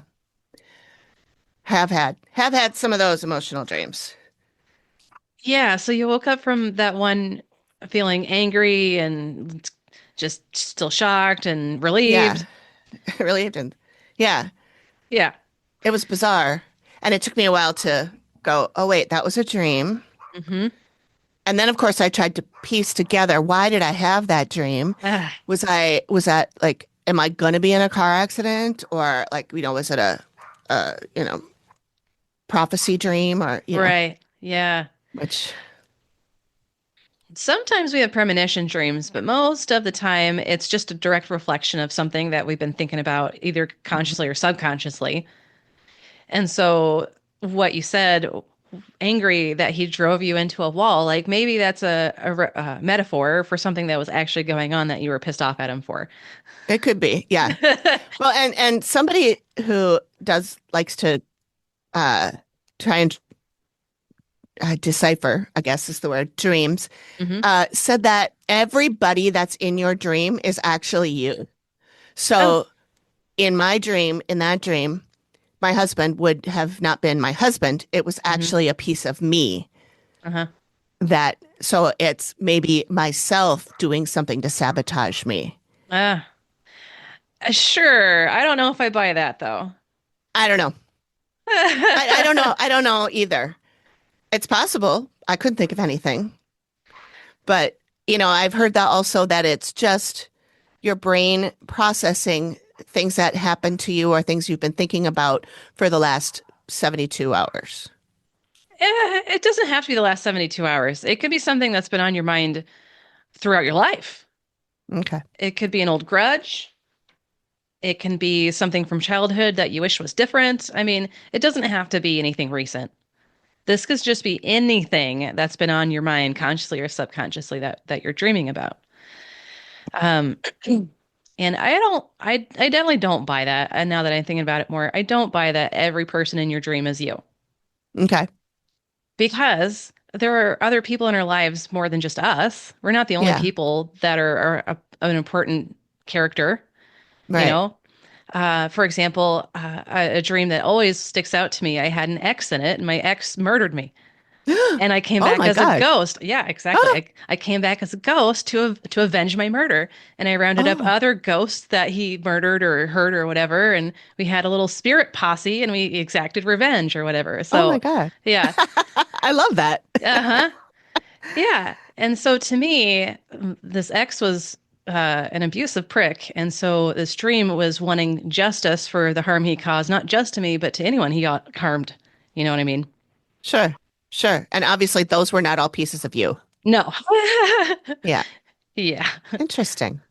have had some of those emotional dreams. Yeah, so you woke up from that one feeling angry and just still shocked and Yeah, relieved. relieved, and yeah, Yeah. it was bizarre, and it took me a while to go. Oh wait, that was a dream. Mm-hmm. And then, of course, I tried to piece together why did I have that dream? Ah, Was that like, am I going to be in a car accident or like, was it a prophecy dream or, right. Yeah. which, Sometimes we have premonition dreams, but most of the time it's just a direct reflection of something that we've been thinking about, either Mhm. consciously or subconsciously. And so, what you said, angry that he drove you into a wall, like maybe that's a metaphor for something that was actually going on that you were pissed off at him for. It could be. Yeah. Well, and somebody who does likes to uh, try and decipher, I guess is the word, dreams, Hmm. said that everybody that's in your dream is actually you. Oh, So in that dream, my husband would have not been my husband. It was hmm. actually a piece of me Uh-huh. so it's maybe myself doing something to sabotage me. Uh, sure. I don't know if I buy that though. I don't know. I don't know. I don't know either. It's possible. I couldn't think of anything. But, I've heard that also that it's just your brain processing things that happened to you or things you've been thinking about for the last 72 hours. It doesn't have to be the last 72 hours. It could be something that's been on your mind throughout your life. Okay. It could be an old grudge. It can be something from childhood that you wish was different. I mean, it doesn't have to be anything recent. This could just be anything that's been on your mind consciously or subconsciously that you're dreaming about. Um, and I definitely don't buy that. And now that I'm thinking about it more, I don't buy that every person in your dream is you Okay. because there are other people in our lives more than just us. We're not the only Yeah. people that are an important character, you Right. know? For example, a dream that always sticks out to me, I had an ex in it, and my ex murdered me. And I came Oh back my as a God. ghost. Yeah, exactly. Ah, I came back as a ghost to avenge my murder. And I rounded up oh, other ghosts that he murdered or hurt or whatever. And we had a little spirit posse and we exacted revenge or whatever. oh my So, God. yeah. I love that. Uh-huh. Yeah. And so to me, this ex was an abusive prick. And so this dream was wanting justice for the harm he caused, not just to me, but to anyone he got harmed. You know what I mean? Sure. Sure. And obviously those were not all pieces of you. No. Yeah. Yeah. Interesting.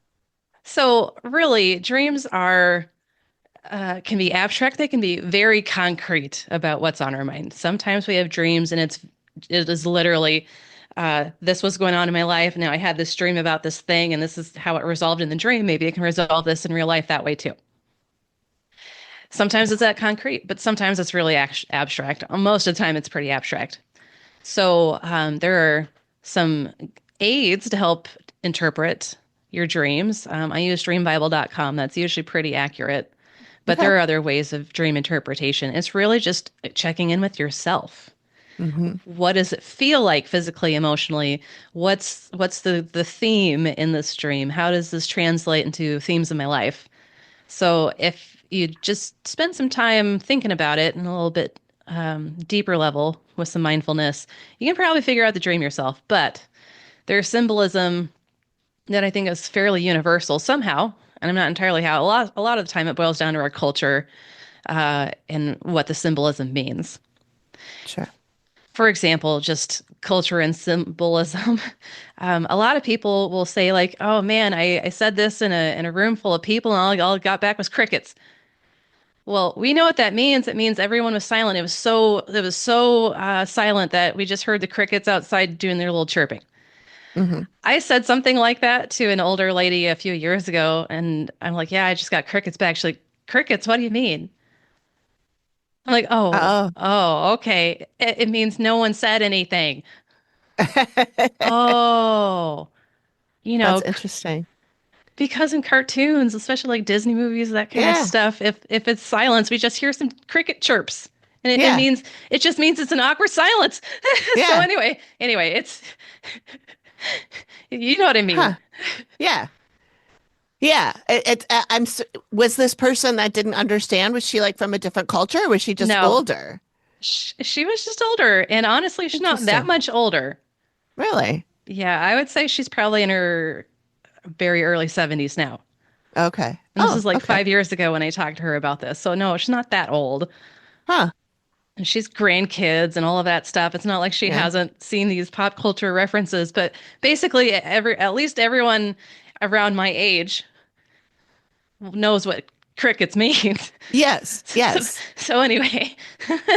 So really, dreams are can be abstract. They can be very concrete about what's on our mind. Sometimes we have dreams, and it is literally this was going on in my life. Now I had this dream about this thing, and this is how it resolved in the dream. Maybe it can resolve this in real life that way too. Sometimes it's that concrete, but sometimes it's really abstract. Most of the time, it's pretty abstract. So there are some aids to help interpret your dreams. I use dreambible.com. That's usually pretty accurate. But Okay. there are other ways of dream interpretation. It's really just checking in with yourself. Hmm. What does it feel like physically, emotionally? What's the theme in this dream? How does this translate into themes of my life? So if you just spend some time thinking about it in a little bit deeper level with some mindfulness, you can probably figure out the dream yourself. But there's symbolism that I think is fairly universal somehow, and I'm not entirely how. A lot of the time, it boils down to our culture and what the symbolism means. Sure. For example, just culture and symbolism. A lot of people will say like, "Oh man, I said this in a room full of people, and all I got back was crickets." Well, we know what that means. It means everyone was silent. It was so silent that we just heard the crickets outside doing their little chirping. Hmm. I said something like that to an older lady a few years ago, and I'm like, "Yeah, I just got crickets back." She's like, "Crickets? What do you mean?" I'm like, Oh. okay. It means no one said anything. Oh, you That's know, interesting. because in cartoons, especially like Disney movies, that kind of Yeah. stuff, if it's silence, we just hear some cricket chirps. And Yeah. it just means it's an awkward silence. So Yeah. anyway, it's you know what I mean. Huh. Yeah. Yeah. Was this person that didn't understand? Was she like from a different culture? Or was she just No, older? she was just older, and honestly, she's not that Interesting. much older. Really? Yeah, I would say she's probably in her very early 70s now. Okay. And this Oh, is like okay. 5 years ago when I talked to her about this. So no, she's not that old. Huh. And she's grandkids and all of that stuff. It's not like she Yeah. hasn't seen these pop culture references, but basically at least everyone around my age knows what crickets means. Yes. So, Yes. so anyway.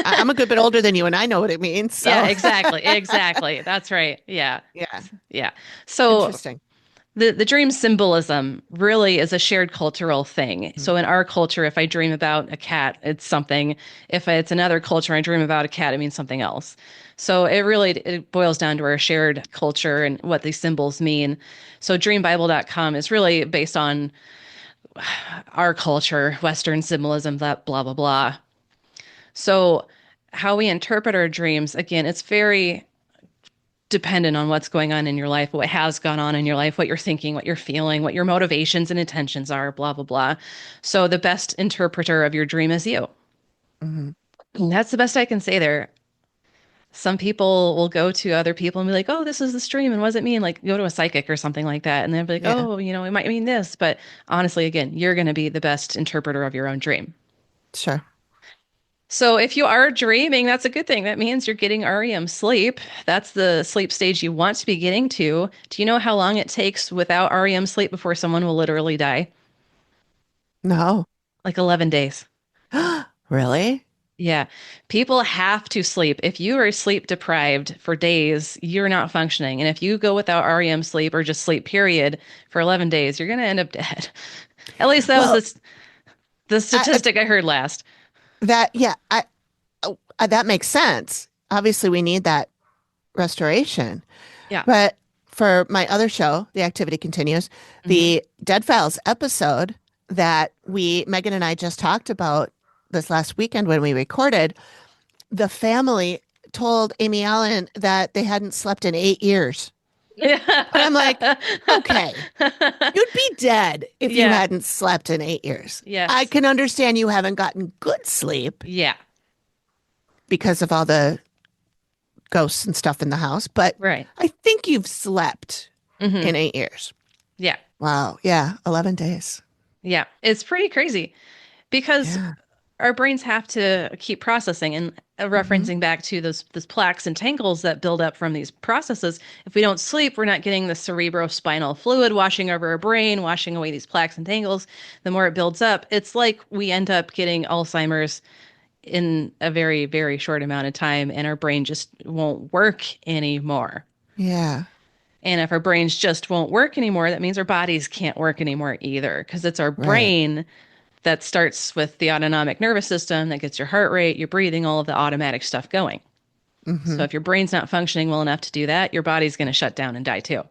I'm a good bit older than you and I know what it means. Yeah, So, exactly. Exactly. That's right. Yeah. yeah. Yeah. So Interesting. the dream symbolism really is a shared cultural thing. Mhm. So in our culture, if I dream about a cat, it's something. If it's another culture, I dream about a cat, it means something else. So it boils down to our shared culture and what these symbols mean. So dreambible.com is really based on our culture, Western symbolism, that blah blah blah. So how we interpret our dreams, again, it's very dependent on what's going on in your life, what has gone on in your life, what you're thinking, what you're feeling, what your motivations and intentions are, blah, blah, blah. So the best interpreter of your dream is you. Hmm. And that's the best I can say there. Some people will go to other people and be like, oh, this is the dream. And what does it mean? Like, go to a psychic or something like that. And they'll be like, Yeah. oh, it might mean this. But honestly, again, you're going to be the best interpreter of your own dream. Sure. So if you are dreaming, that's a good thing. That means you're getting REM sleep. That's the sleep stage you want to be getting to. Do you know how long it takes without REM sleep before someone will literally die? No. Like 11 days. Really? Yeah. People have to sleep. If you are sleep deprived for days, you're not functioning. And if you go without REM sleep or just sleep period for 11 days, you're going to end up dead. At least that was Well, the I, statistic I heard last. yeah, that makes sense. Obviously, we need that restoration. Yeah. But for my other show, The Activity Continues, Hmm. the Dead Files episode that Megan and I just talked about this last weekend when we recorded, the family told Amy Allen that they hadn't slept in 8 years. And I'm like, okay, you'd be dead if you Yeah. hadn't slept in 8 years. I Yes. can understand you haven't gotten good sleep Yeah. because of all the ghosts and stuff in the house, but Right. I think you've slept Hmm. in 8 years. Yeah. Wow. Yeah. 11 days. Yeah. It's pretty crazy because Yeah. our brains have to keep processing and Hmm. referencing back to those plaques and tangles that build up from these processes. If we don't sleep, we're not getting the cerebrospinal fluid washing over our brain, washing away these plaques and tangles. The more it builds up, it's like we end up getting Alzheimer's in a very, very short amount of time, and our brain just won't work anymore. Yeah. And if our brains just won't work anymore, that means our bodies can't work anymore either, because it's our Right. brain that starts with the autonomic nervous system that gets your heart rate, your breathing, all of the automatic stuff going. So Hmm. if your brain's not functioning well enough to do that, your body's going to shut down and die too.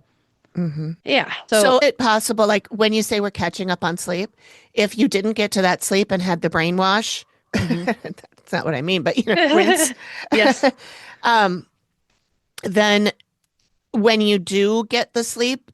Hmm. Yeah. So, So, is it possible, like when you say we're catching up on sleep, if you didn't get to that sleep and had the brainwash, mhm. that's not what I mean, but rinse, Yes. um, then when you do get the sleep,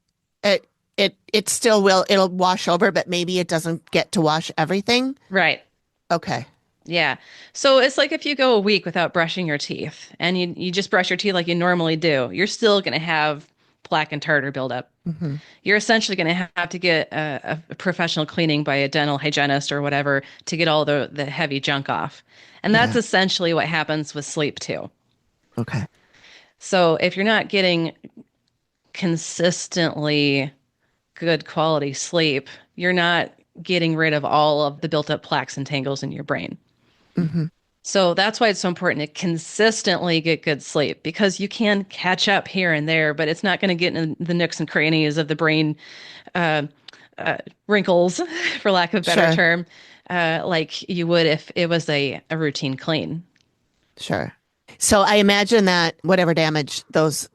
it still will, it'll wash over, but maybe it doesn't get to wash everything. Right. Okay. Yeah. So it's like if you go a week without brushing your teeth and you just brush your teeth like you normally do, you're still going to have plaque and tartar buildup. Hmm. You're essentially going to have to get a professional cleaning by a dental hygienist or whatever to get all the heavy junk off. And that's Yeah. essentially what happens with sleep too. Okay. So if you're not getting consistently good quality sleep, you're not getting rid of all of the built up plaques and tangles in your brain. Hmm. So that's why it's so important to consistently get good sleep because you can catch up here and there, but it's not going to get in the nooks and crannies of the brain uh, wrinkles, for lack of a better Sure. term, like you would if it was a routine clean. Sure. So I imagine that whatever damage those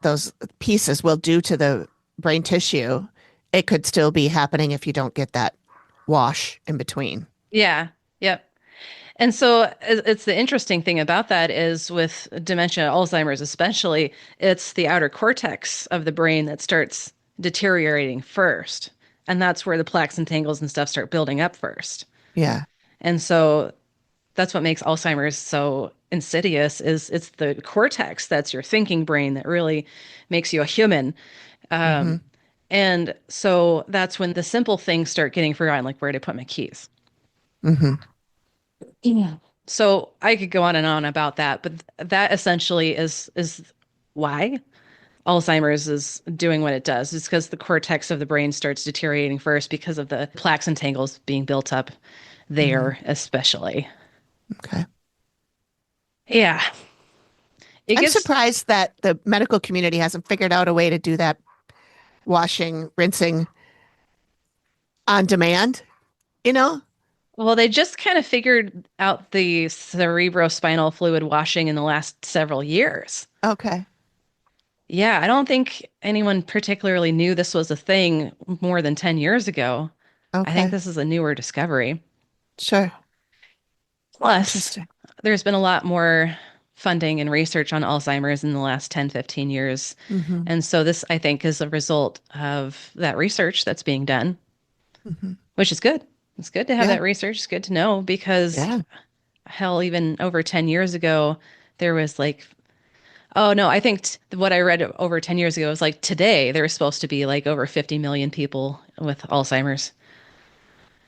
pieces will do to the brain tissue, it could still be happening if you don't get that wash in between. Yeah. Yep. And so it's the interesting thing about that is with dementia, Alzheimer's especially, it's the outer cortex of the brain that starts deteriorating first. And that's where the plaques and tangles and stuff start building up first. Yeah. And so that's what makes Alzheimer's so insidious is it's the cortex that's your thinking brain that really makes you a human. Hmm. And so that's when the simple things start getting forgotten, like where to put my keys. Hmm. Yeah. So I could go on and on about that, but that essentially is why Alzheimer's is doing what it does. It's because the cortex of the brain starts deteriorating first because of the plaques and tangles being built up Hmm. there, especially. Okay. Yeah. It I'm gets, surprised that the medical community hasn't figured out a way to do that washing, rinsing on demand, you know? well, they just kind of figured out the cerebrospinal fluid washing in the last several years. Okay. Yeah, I don't think anyone particularly knew this was a thing more than 10 years ago. I think Okay. this is a newer discovery. Sure. Plus, Interesting. there's been a lot more funding and research on Alzheimer's in the last 10, 15 years. Hmm. And so this, I think, is a result of that research that's being done, Hmm. which is good. It's good to have Yeah. that research. It's good to know because Yeah. hell, even over 10 years ago, there was like, oh no, I think what I read over 10 years ago was like today, there was supposed to be like over 50 million people with Alzheimer's.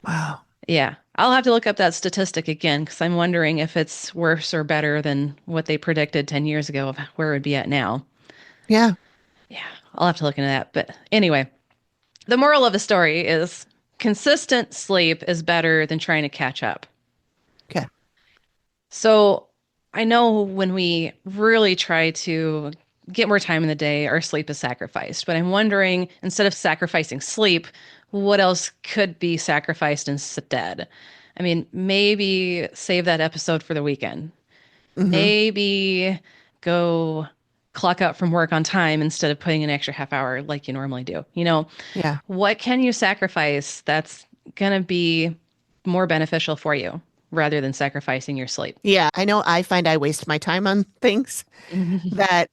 Wow. Yeah. I'll have to look up that statistic again because I'm wondering if it's worse or better than what they predicted 10 years ago of where it would be at now. Yeah. Yeah, I'll have to look into that. But anyway, the moral of the story is consistent sleep is better than trying to catch up. Okay. So I know when we really try to get more time in the day, our sleep is sacrificed. But I'm wondering, instead of sacrificing sleep, what else could be sacrificed instead? I mean, maybe save that episode for the weekend. Hmm. Maybe go clock out from work on time instead of putting an extra half hour like you normally do. Yeah. What can you sacrifice that's going to be more beneficial for you rather than sacrificing your sleep. Yeah, I know I find I waste my time on things that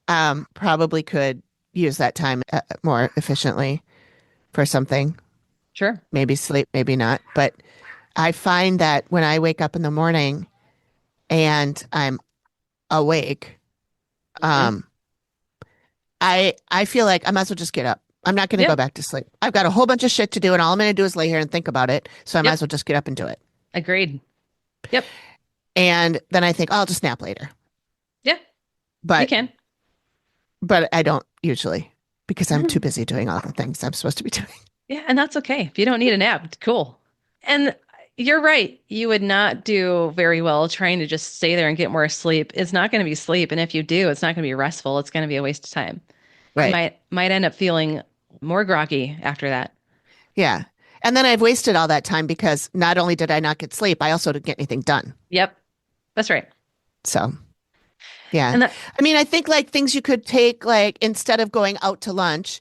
probably could use that time more efficiently for something. Sure. Maybe sleep, maybe not. But I find that when I wake up in the morning and I'm awake, Hmm. um, I feel like I might as well just get up. I'm not going to go Yep. back to sleep. I've got a whole bunch of shit to do, and all I'm going to do is lay here and think about it. So I might as Yep. well just get up and do it. Agreed. Yep. And then I think, oh, I'll just nap later. Yeah. You But can. but I don't usually because I'm too busy doing all the things I'm supposed to be doing. Yeah, and that's okay. If you don't need a nap, cool. And you're right. You would not do very well trying to just stay there and get more sleep. It's not going to be sleep, and if you do, it's not going to be restful. It's going to be a waste of time. You Right. might end up feeling more groggy after that. Yeah. And then I've wasted all that time because not only did I not get sleep, I also didn't get anything done. Yep, that's right. So, yeah. And that, I mean, I think like things you could take, like instead of going out to lunch,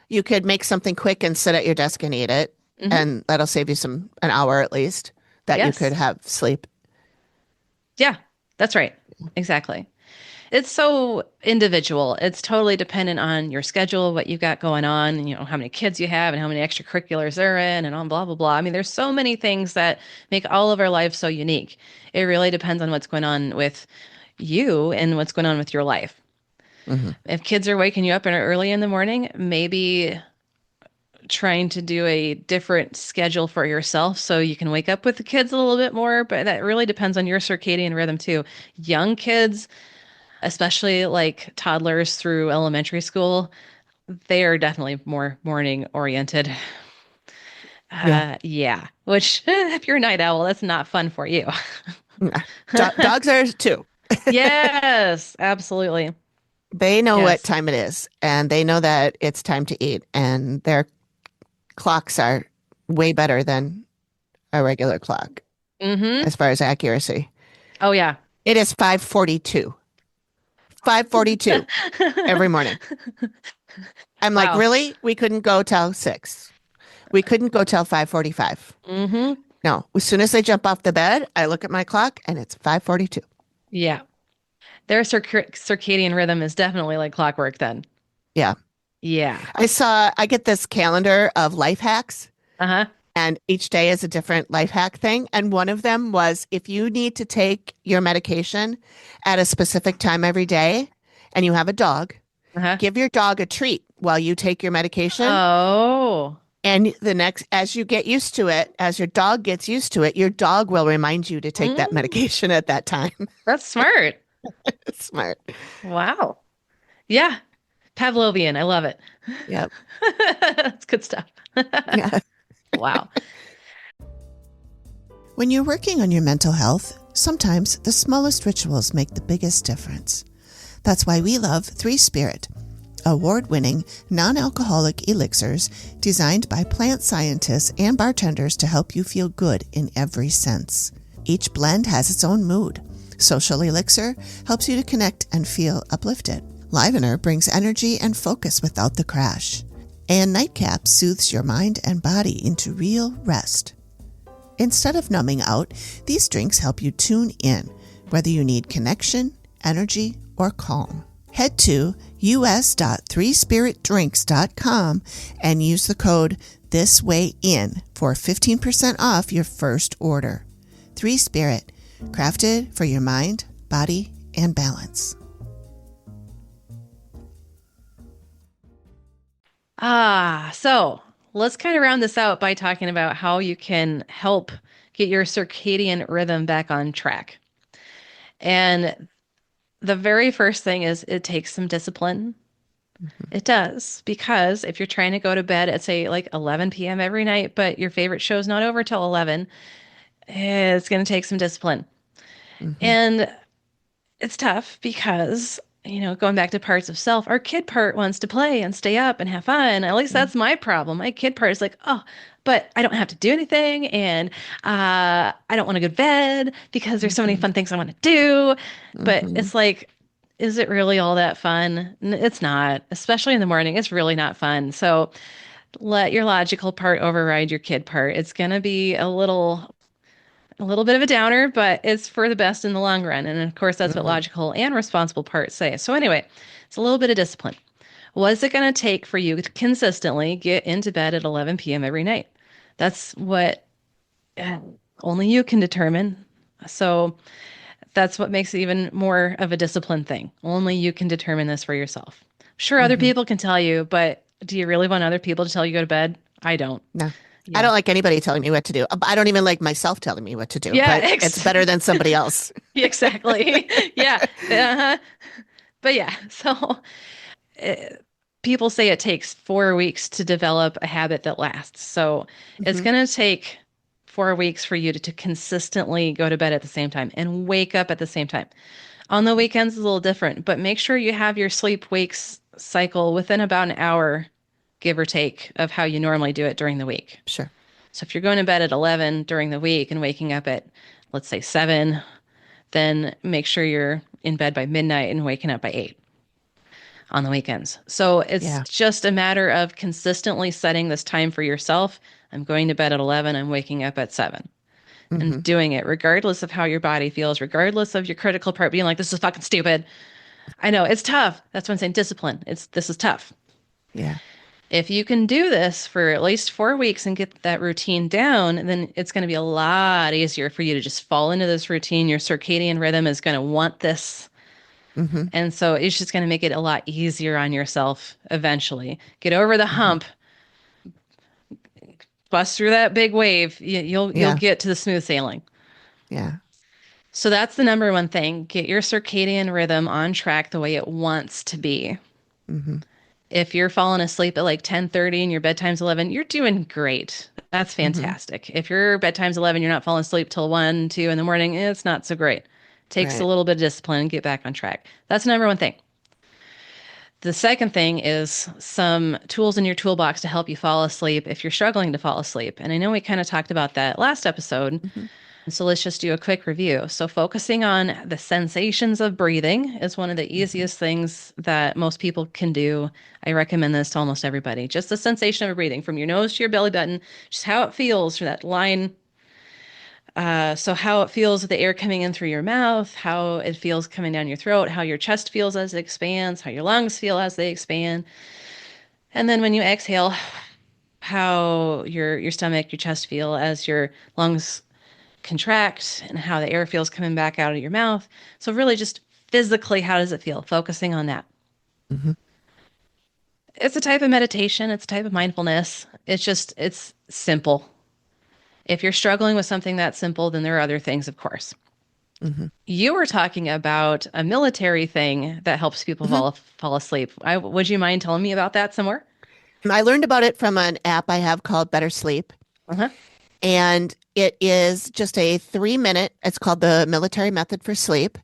you could make something quick and sit at your desk and eat it. mhm. And that'll save you an hour at least that you could Yes. have sleep. Yeah, that's right. Exactly. It's so individual. It's totally dependent on your schedule, what you've got going on, and, how many kids you have and how many extracurriculars they're in and on blah, blah, blah. I mean, there's so many things that make all of our lives so unique. It really depends on what's going on with you and what's going on with your life. Hmm. If kids are waking you up early in the morning, maybe trying to do a different schedule for yourself so you can wake up with the kids a little bit more, but that really depends on your circadian rhythm too. Young kids, especially like toddlers through elementary school, they are definitely more morning oriented. Yeah. Yeah, which if you're a night owl, that's not fun for you. Yeah. Dogs are too. Yes, absolutely. They know what Yes. time it is and they know that it's time to eat, and their clocks are way better than a regular clock Mm-hmm. as far as accuracy. Oh yeah. It is 5:42. 5:42 every morning. I'm like, Wow. really? We couldn't go till 6. We couldn't go till 5:45. Mm-hmm. No, as soon as they jump off the bed, I look at my clock and it's 5:42. Yeah. Their circadian rhythm is definitely like clockwork then. Yeah. Yeah. I get this calendar of life hacks, Uh-huh. and each day is a different life hack thing. And one of them was if you need to take your medication at a specific time every day and you have a dog, Uh-huh. give your dog a treat while you take your medication. Oh. And as you get used to it, as your dog gets used to it, your dog will remind you to take that Mm, medication at that time. that's smart. It's smart. Wow. Yeah. Pavlovian. I love it. Yep. That's good stuff. Yeah. Wow. When you're working on your mental health, sometimes the smallest rituals make the biggest difference. That's why we love Three Spirit, award-winning non-alcoholic elixirs designed by plant scientists and bartenders to help you feel good in every sense. Each blend has its own mood. Social Elixir helps you to connect and feel uplifted. Livener brings energy and focus without the crash. And Nightcap soothes your mind and body into real rest. Instead of numbing out, these drinks help you tune in, whether you need connection, energy, or calm. Head to us.threespiritdrinks.com and use the code THISWAYIN for 15% off your first order. Three Spirit, crafted for your mind, body, and balance. So let's kind of round this out by talking about how you can help get your circadian rhythm back on track. And the very first thing is it takes some discipline. It does, because if you're trying to go to bed at, say, like 11 p.m. every night, but your favorite show's not over till 11, it's going to take some discipline. Mm-hmm. And it's tough because, going back to parts of self, our kid part wants to play and stay up and have fun. At least that's my problem. My kid part is like, oh, but I don't have to do anything. And I don't want to go to bed because there's so many Mm-hmm. fun things I want to do. But Mm-hmm. it's like, is it really all that fun? It's not, especially in the morning. It's really not fun. So let your logical part override your kid part. It's going to be a little A little bit of a downer, but it's for the best in the long run. And of course, that's what Hmm. logical and responsible parts say. So, anyway, it's a little bit of discipline. What is it going to take for you to consistently get into bed at 11 p.m. every night? That's what uh, only you can determine. So, that's what makes it even more of a discipline thing. Only you can determine this for yourself. Sure, other Hmm. people can tell you, but do you really want other people to tell you to go to bed? I don't. No. I Yeah. don't like anybody telling me what to do. I don't even like myself telling me what to do, Yeah, but it's better than somebody else. exactly. Yeah. Uh-huh. But yeah, so uh, people say it takes 4 weeks to develop a habit that lasts. So it's Hmm. going to take 4 weeks for you to consistently go to bed at the same time and wake up at the same time. On the weekends, it's a little different, but make sure you have your sleep wakes cycle within about an hour, give or take, of how you normally do it during the week. Sure. So if you're going to bed at 11 during the week and waking up at, let's say, 7, then make sure you're in bed by midnight and waking up by 8 on the weekends. So it's Yeah. just a matter of consistently setting this time for yourself. I'm going to bed at 11, I'm waking up at 7. And Hmm. doing it regardless of how your body feels, regardless of your critical part being like, this is fucking stupid. I know it's tough. That's what I'm saying. Discipline. This is tough. Yeah. If you can do this for at least 4 weeks and get that routine down, then it's going to be a lot easier for you to just fall into this routine. Your circadian rhythm is going to want this. Hmm. And so it's just going to make it a lot easier on yourself eventually. Get over the Hmm. hump, bust through that big wave. You'll Yeah. get to the smooth sailing. Yeah. So that's the number one thing. Get your circadian rhythm on track the way it wants to be. Hmm. If you're falling asleep at like 10:30 and your bedtime's 11, you're doing great. That's Hmm. fantastic. If your bedtime's 11, you're not falling asleep till 1, 2 in the morning, it's not so great. Takes a Right. little bit of discipline and get back on track. That's the number one thing. The second thing is some tools in your toolbox to help you fall asleep if you're struggling to fall asleep. And I know we kind of talked about that last episode. Hmm. So let's just do a quick review. So, focusing on the sensations of breathing is one of the Hmm. easiest things that most people can do. I recommend this to almost everybody. Just the sensation of breathing from your nose to your belly button, just how it feels for that line. So, how it feels with the air coming in through your mouth, how it feels coming down your throat, how your chest feels as it expands, how your lungs feel as they expand. And then when you exhale, how your stomach, your chest feel as your lungs contract and how the air feels coming back out of your mouth. So, really, just physically, how does it feel? Focusing on that. Hmm. It's a type of meditation, it's a type of mindfulness. It's simple. If you're struggling with something that simple, then there are other things, of course. Hmm. You were talking about a military thing that helps people Hmm. fall asleep. Would you mind telling me about that some more? I learned about it from an app I have called Better Sleep. Uh-huh. And it is just a 3 minute, it's called the Military Method for Sleep.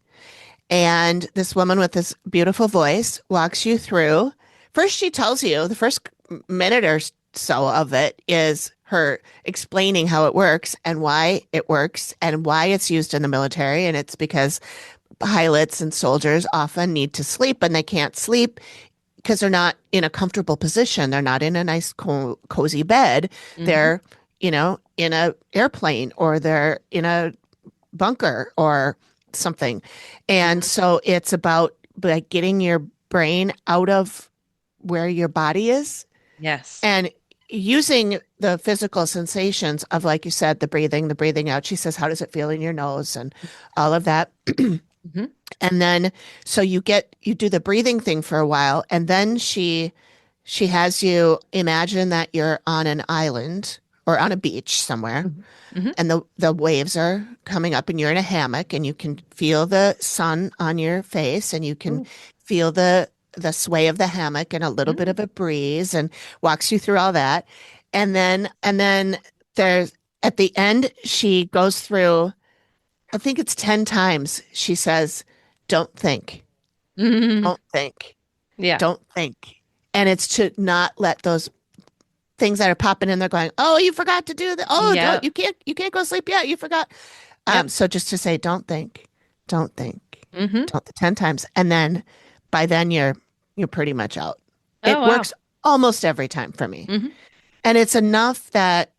And this woman with this beautiful voice walks you through. First, she tells you the first minute or so of it is her explaining how it works and why it works and why it's used in the military. And it's because pilots and soldiers often need to sleep and they can't sleep because they're not in a comfortable position. They're not in a nice, cozy bed. Mm-hmm. They're, in a airplane or they're in a bunker or something. And Mm-hmm. so it's about like getting your brain out of where your body is Yes. and using the physical sensations of, like you said, the breathing out. She says, how does it feel in your nose and all of that. Mm-hmm. And then so you do the breathing thing for a while and then she has you imagine that you're on an island or on a beach somewhere Mm-hmm. and the waves are coming up and you're in a hammock and you can feel the sun on your face and you can Mm-hmm. feel the sway of the hammock and a little bit of a breeze and walks you through all that. And then there's at the end she goes through, I think it's 10 times she says, don't think, Mm-hmm. don't think, Yeah. don't think. And it's to not let those things that are popping in there going, oh, you forgot to do that. Oh, don't, Yep. you can't go sleep yet. You forgot. Yep. So just to say, don't think, Mm-hmm. don't 10 times. And then by then you're pretty much out. Oh, It wow. works almost every time for me. Mm-hmm. And it's enough that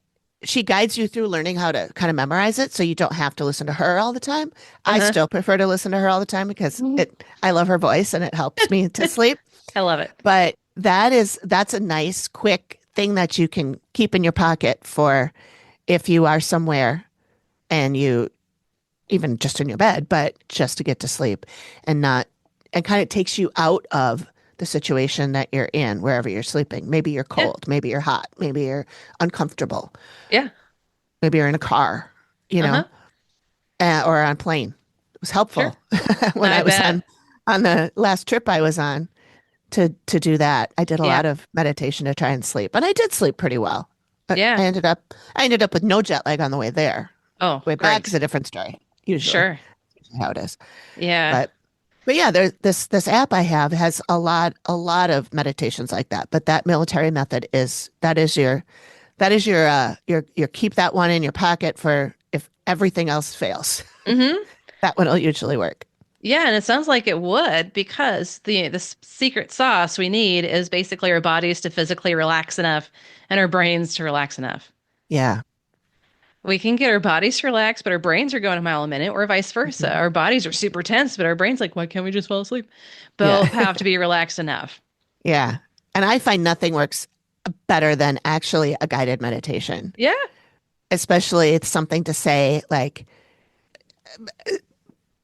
she guides you through learning how to kind of memorize it so you don't have to listen to her all the time. I Uh-huh. still prefer to listen to her all the time because I love her voice and it helps me to sleep. I love it. But that's a nice quick thing that you can keep in your pocket for if you are somewhere and you even just in your bed, but just to get to sleep and not and kind of takes you out of the situation that you're in wherever you're sleeping. Maybe you're Yeah. cold, maybe you're hot, maybe you're uncomfortable, Yeah. maybe you're in a car, you know, Uh-huh. or on a plane. It was Sure. helpful when I I was bet. on the last trip I was on to do that. I did a Yeah. lot of meditation to try and sleep, and I did sleep pretty well. But Yeah. I ended up with no jet lag on the way there. Oh, Way back is great. a different story, usually Sure. how it is. Yeah. But but yeah, there's this app I have has a lot of meditations like that. But that military method is your keep that one in your pocket for if everything else fails. Mm-hmm. That one will usually work. Yeah, and it sounds like it would because the secret sauce we need is basically our bodies to physically relax enough and our brains to relax enough. Yeah. We can get our bodies to relax, but our brains are going a mile a minute, or vice versa. Mhm. Our bodies are super tense, but our brains like, why can't we just fall asleep? Yeah. Both have to be relaxed enough. Yeah. And I find nothing works better than actually a guided meditation. Yeah. Especially it's something to say like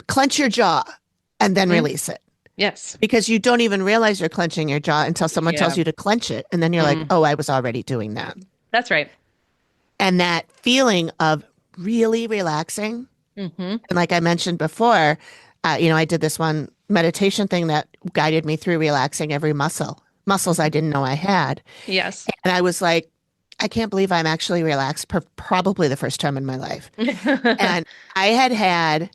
clench your jaw and then Hmm. release it. Yes. Because you don't even realize you're clenching your jaw until someone tells Yeah. you to clench it. And then you're like, Mm. oh, I was already doing that. That's right. And that feeling of really relaxing. Hmm. And like I mentioned before, I did this one meditation thing that guided me through relaxing every muscles I didn't know I had. Yes. And I was like, I can't believe I'm actually relaxed for probably the first time in my life. And I had had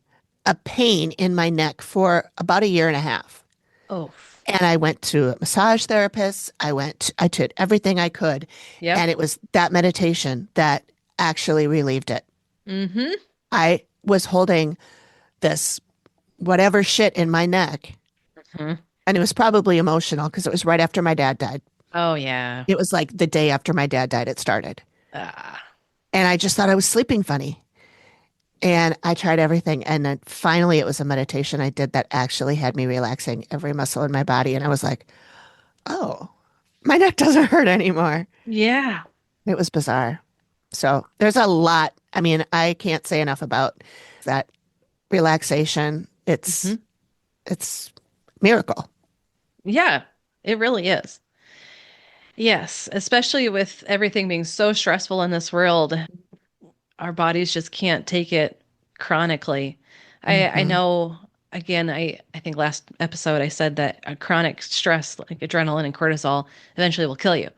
a pain in my neck for about a year and a half. Oh, And I went to a massage therapist. I did everything I could. yep. And it was that meditation that actually relieved it. Hmm. I was holding this whatever shit in my neck. Hmm. And it was probably emotional because it was right after my dad died. Oh, yeah. It was like the day after my dad died, it started. Ah. And I just thought I was sleeping funny. And I tried everything. And then finally, it was a meditation I did that actually had me relaxing every muscle in my body. And I was like, oh, my neck doesn't hurt anymore. Yeah. It was bizarre. So there's a lot. I mean, I can't say enough about that relaxation. Hmm. It's miracle. Yeah, it really is. Yes, especially with everything being so stressful in this world, our bodies just can't take it chronically. I Hmm. know again, I think last episode I said that a chronic stress like adrenaline and cortisol eventually will kill you.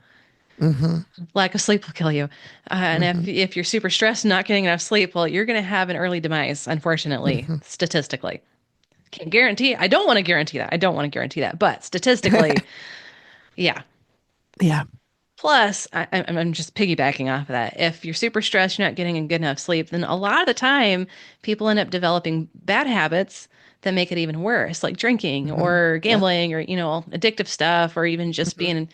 Hmm. Lack of sleep will kill you. And Hmm. if you're super stressed and not getting enough sleep, well, you're going to have an early demise, unfortunately, Hmm. statistically. Can't guarantee. I don't want to guarantee that. I don't want to guarantee that, but statistically, yeah. Yeah. Plus, I'm just piggybacking off of that. If you're super stressed, you're not getting a good enough sleep, then a lot of the time people end up developing bad habits that make it even worse, like drinking Hmm. or Yep. gambling or, addictive stuff, or even just Hmm. being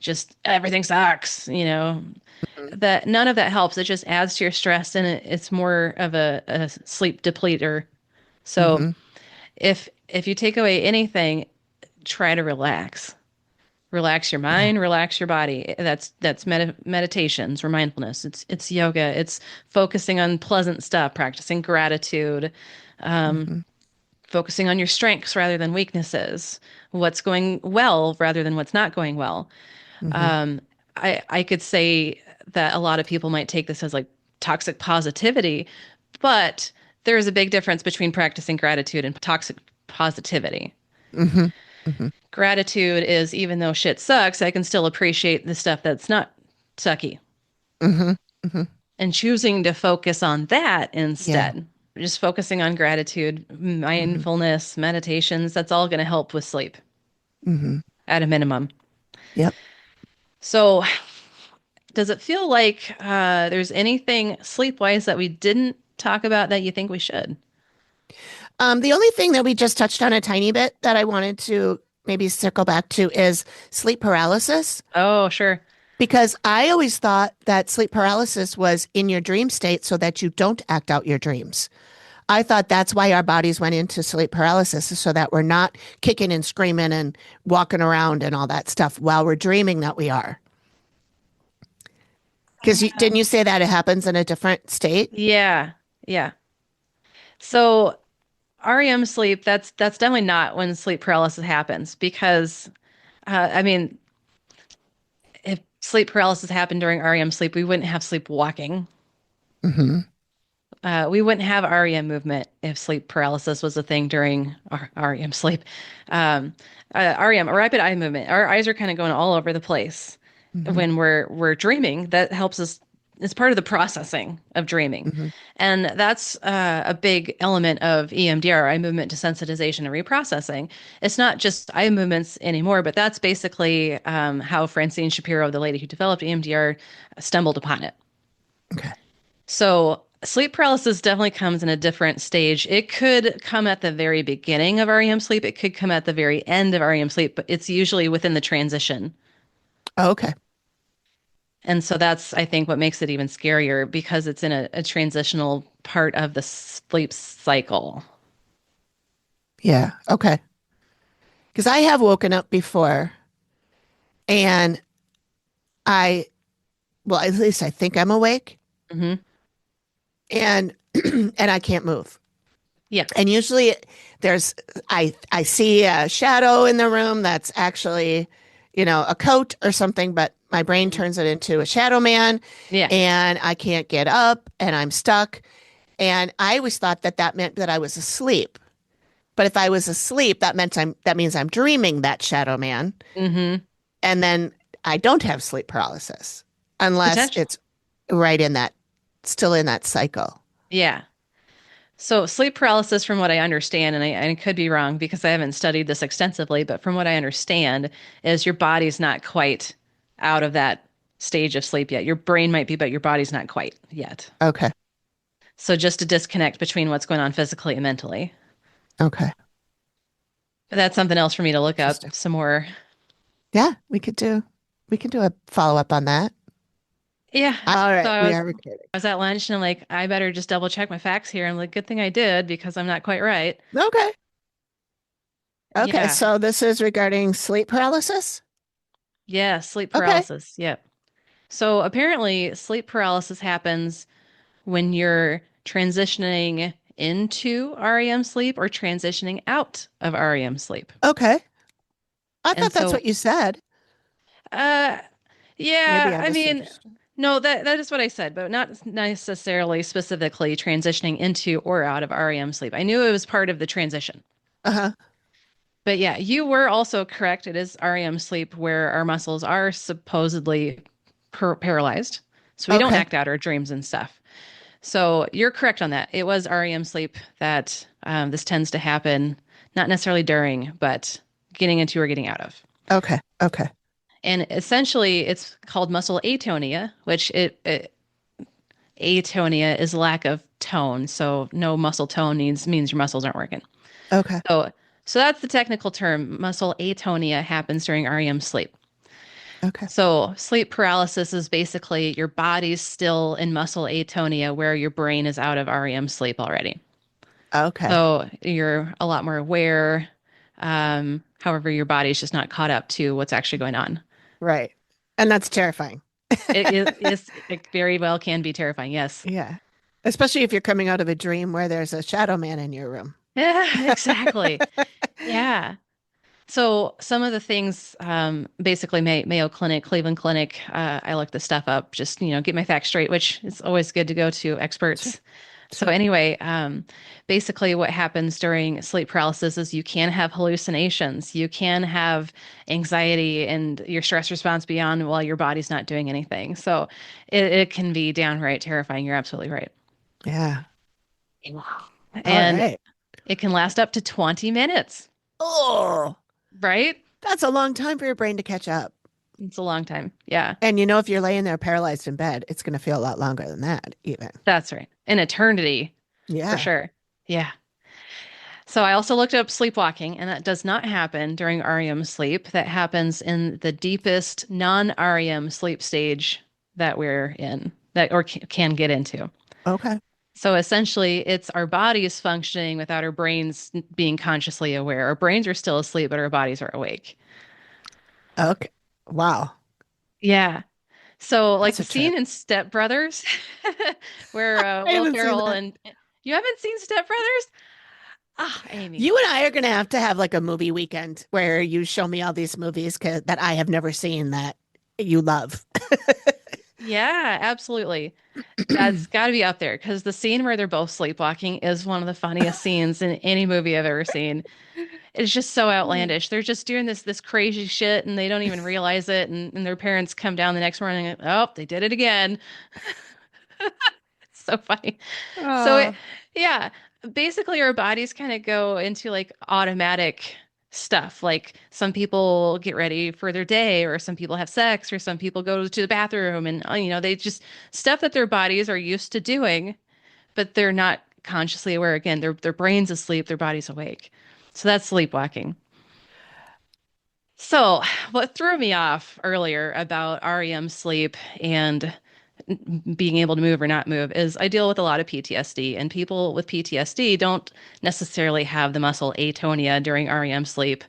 just everything sucks. That none of that helps. It just adds to your stress and it's more of a sleep depleter. So Hmm. if you take away anything, try to relax. Relax your Yeah. mind, relax your body. That's meditations or mindfulness. It's yoga. It's focusing on pleasant stuff, practicing gratitude, um, Hmm. focusing on your strengths rather than weaknesses. What's going well rather than what's not going well. Hmm. Um, I could say that a lot of people might take this as like toxic positivity, but there is a big difference between practicing gratitude and toxic positivity. Hmm. Hmm. Gratitude is even though shit sucks, I can still appreciate the stuff that's not sucky Hmm. Hmm. and choosing to focus on that Yeah. instead. Just focusing on gratitude, Hmm. mindfulness, meditations, that's all going to help with sleep Hmm. at a minimum. Yep. So, does it feel like there's anything sleep wise that we didn't talk about that you think we should? The only thing that we just touched on a tiny bit that I wanted to maybe circle back to is sleep paralysis. Oh, sure. Because I always thought that sleep paralysis was in your dream state so that you don't act out your dreams. I thought that's why our bodies went into sleep paralysis, is so that we're not kicking and screaming and walking around and all that stuff while we're dreaming that we are. Because didn't you say that it happens in a different state? Yeah. Yeah. So REM sleep, that's definitely not when sleep paralysis happens because I mean, if sleep paralysis happened during REM sleep, we wouldn't have sleepwalking. Hmm. We wouldn't have REM movement if sleep paralysis was a thing during REM sleep. Um, REM, rapid eye movement. Our eyes are kind of going all over the place Hmm. when we're dreaming. That helps us. It's part of the processing of dreaming, Hmm. and that's a big element of EMDR, eye movement desensitization and reprocessing. It's not just eye movements anymore, but that's basically how Francine Shapiro, the lady who developed EMDR, stumbled upon it. Okay. So sleep paralysis definitely comes in a different stage. It could come at the very beginning of REM sleep. It could come at the very end of REM sleep, but it's usually within the transition. Okay. And so that's, I think, what makes it even scarier because it's in a transitional part of the sleep cycle. Yeah. Okay. Because I have woken up before and I, well, at least I think I'm awake Hmm. and, and I can't move. Yeah. And usually there's, I see a shadow in the room that's actually, a coat or something, but my brain Mhm. turns it into a shadow man Yeah. and I can't get up and I'm stuck. And I always thought that that meant that I was asleep. But if I was asleep, that means I'm dreaming that shadow man. Hmm. And then I don't have sleep paralysis unless Potential. it's right in that, still in that cycle. Yeah. So sleep paralysis, from what I understand, and I could be wrong because I haven't studied this extensively, but from what I understand, is your body's not quite out of that stage of sleep yet. Your brain might be, but your body's not quite yet. Okay. So just a disconnect between what's going on physically and mentally. Okay. But that's something else for me to look up Interesting. some more. Yeah, we can do a follow up on that. Yeah. All So right, I we was are recording. I was at lunch and I'm like, I better just double check my facts here. I'm like, good thing I did because I'm not quite right. Okay. Okay, Yeah. so this is regarding sleep paralysis. Yeah. Sleep Okay. paralysis. Yep. So apparently, sleep paralysis happens when you're transitioning into REM sleep or transitioning out of REM sleep. Okay. I And thought that's so, what you said. uh, Maybe yeah, I I mean, misunderstood. no, that is what I said, but not necessarily specifically transitioning into or out of REM sleep. I knew it was part of the transition. Uh-huh. But yeah, you were also correct. It is REM sleep where our muscles are supposedly paralyzed. So we don't Okay. act out our dreams and stuff. So you're correct on that. It was REM sleep that this tends to happen, not necessarily during, but getting into or getting out of. Okay. Okay. And essentially, it's called muscle atonia, which atonia is lack of tone. So no muscle tone means your muscles aren't working. Okay. So so that's the technical term. Muscle atonia happens during REM sleep. Okay. So sleep paralysis is basically your body's still in muscle atonia where your brain is out of REM sleep already. Okay. So you're a lot more aware. However, your body's just not caught up to what's actually going on. Right. And that's terrifying. It very well can be terrifying. Yes. Yeah. Especially if you're coming out of a dream where there's a shadow man in your room. Yeah, exactly. Yeah. So some of the things, basically Mayo Clinic, Cleveland Clinic, I looked this stuff up, just, get my facts straight, which is always good to go to Sure. experts. So Sure. anyway, basically what happens during sleep paralysis is you can have hallucinations, you can have anxiety and your stress response beyond while your body's not doing anything. So it can be downright terrifying. You're absolutely right. Yeah. All And right. it can last up to 20 minutes, Oh, right? that's a long time for your brain to catch up. It's a long time. Yeah. And if you're laying there paralyzed in bed, it's going to feel a lot longer than that, even. That's right. An eternity for Yeah. sure. Yeah. So I also looked up sleepwalking, and that does not happen during REM sleep. That happens in the deepest non-REM sleep stage that we're in, that or can get into. Okay. So essentially, it's our bodies functioning without our brains being consciously aware. Our brains are still asleep, but our bodies are awake. Okay. Wow. Yeah. So, like That's the a trip. scene in Step Brothers, where I Will haven't seen Ferrell that. and you haven't seen Step Brothers? Ah, Amy. You and I are going to have like a movie weekend where you show me all these movies that I have never seen that you love. Yeah, absolutely. That's got to be up there because the scene where they're both sleepwalking is one of the funniest scenes in any movie I've ever seen. It's just so outlandish. They're just doing this crazy shit and they don't even realize it. And their parents come down the next morning and, oh, they did it again. It's so funny. So Oh, yeah, basically our bodies kind of go into like automatic stuff. Like some people get ready for their day, or some people have sex, or some people go to the bathroom, and they just stuff that their bodies are used to doing, but they're not consciously aware. Again, their brain's asleep, their body's awake. So that's sleepwalking. So, what threw me off earlier about REM sleep and being able to move or not move is I deal with a lot of PTSD, and people with PTSD don't necessarily have the muscle atonia during REM sleep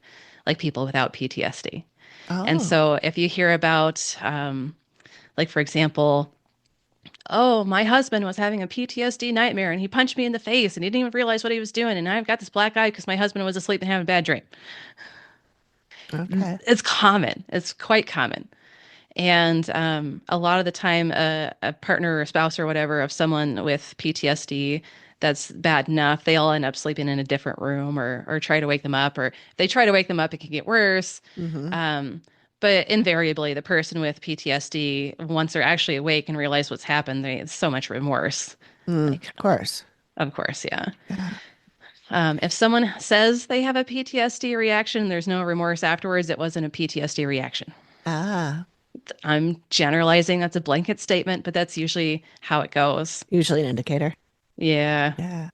like people without PTSD. And oh, so, if you hear about, like, for example, oh, my husband was having a PTSD nightmare and he punched me in the face and he didn't even realize what he was doing. And I've got this black eye because my husband was asleep and having a bad dream. okay. It's common, it's quite common. And a lot of the time, a partner or spouse or whatever of someone with PTSD that's bad enough, they all end up sleeping in a different room or try to wake them up. Or if they try to wake them up, it can get worse. Mm-hmm. Um, but invariably, the person with PTSD, once they're actually awake and realize what's happened, they so much remorse. Like, Of course. of course, yeah. Yeah. If someone says they have a PTSD reaction, there's no remorse afterwards. It wasn't a PTSD reaction. Ah, I'm generalizing. That's a blanket statement, but that's usually how it goes. usually an indicator. Yeah. Yeah.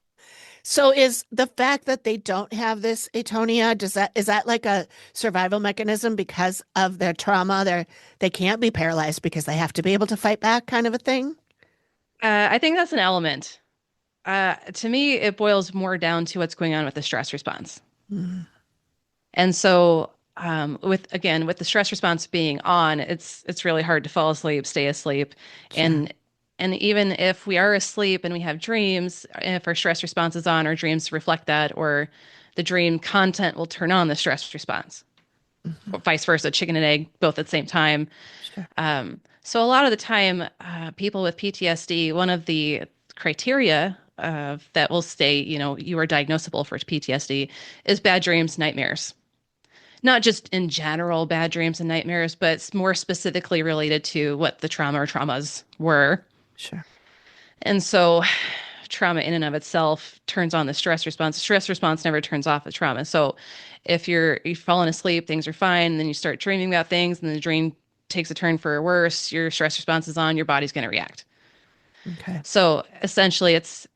So is the fact that they don't have this atonia, is that like a survival mechanism because of their trauma? They can't be paralyzed because they have to be able to fight back kind of a thing? I think that's an element. To me, it boils more down to what's going on with the stress response. Mm, And so, with the stress response being on, it's really hard to fall asleep, stay asleep, sure. and and even if we are asleep and we have dreams, if our stress response is on, our dreams reflect that, or the dream content will turn on the stress response, Hmm. or vice versa, chicken and egg, both at the same time. Sure. So a lot of the time, people with PTSD, one of the criteria that will state, you are diagnosable for PTSD is bad dreams, nightmares. Not just in general bad dreams and nightmares, but more specifically related to what the trauma or traumas were. Sure. And so trauma in and of itself turns on the stress response. The stress response never turns off the trauma. So if you've fallen asleep, things are fine, and then you start dreaming about things, and the dream takes a turn for worse, your stress response is on, your body's going to react. Okay. So essentially, it's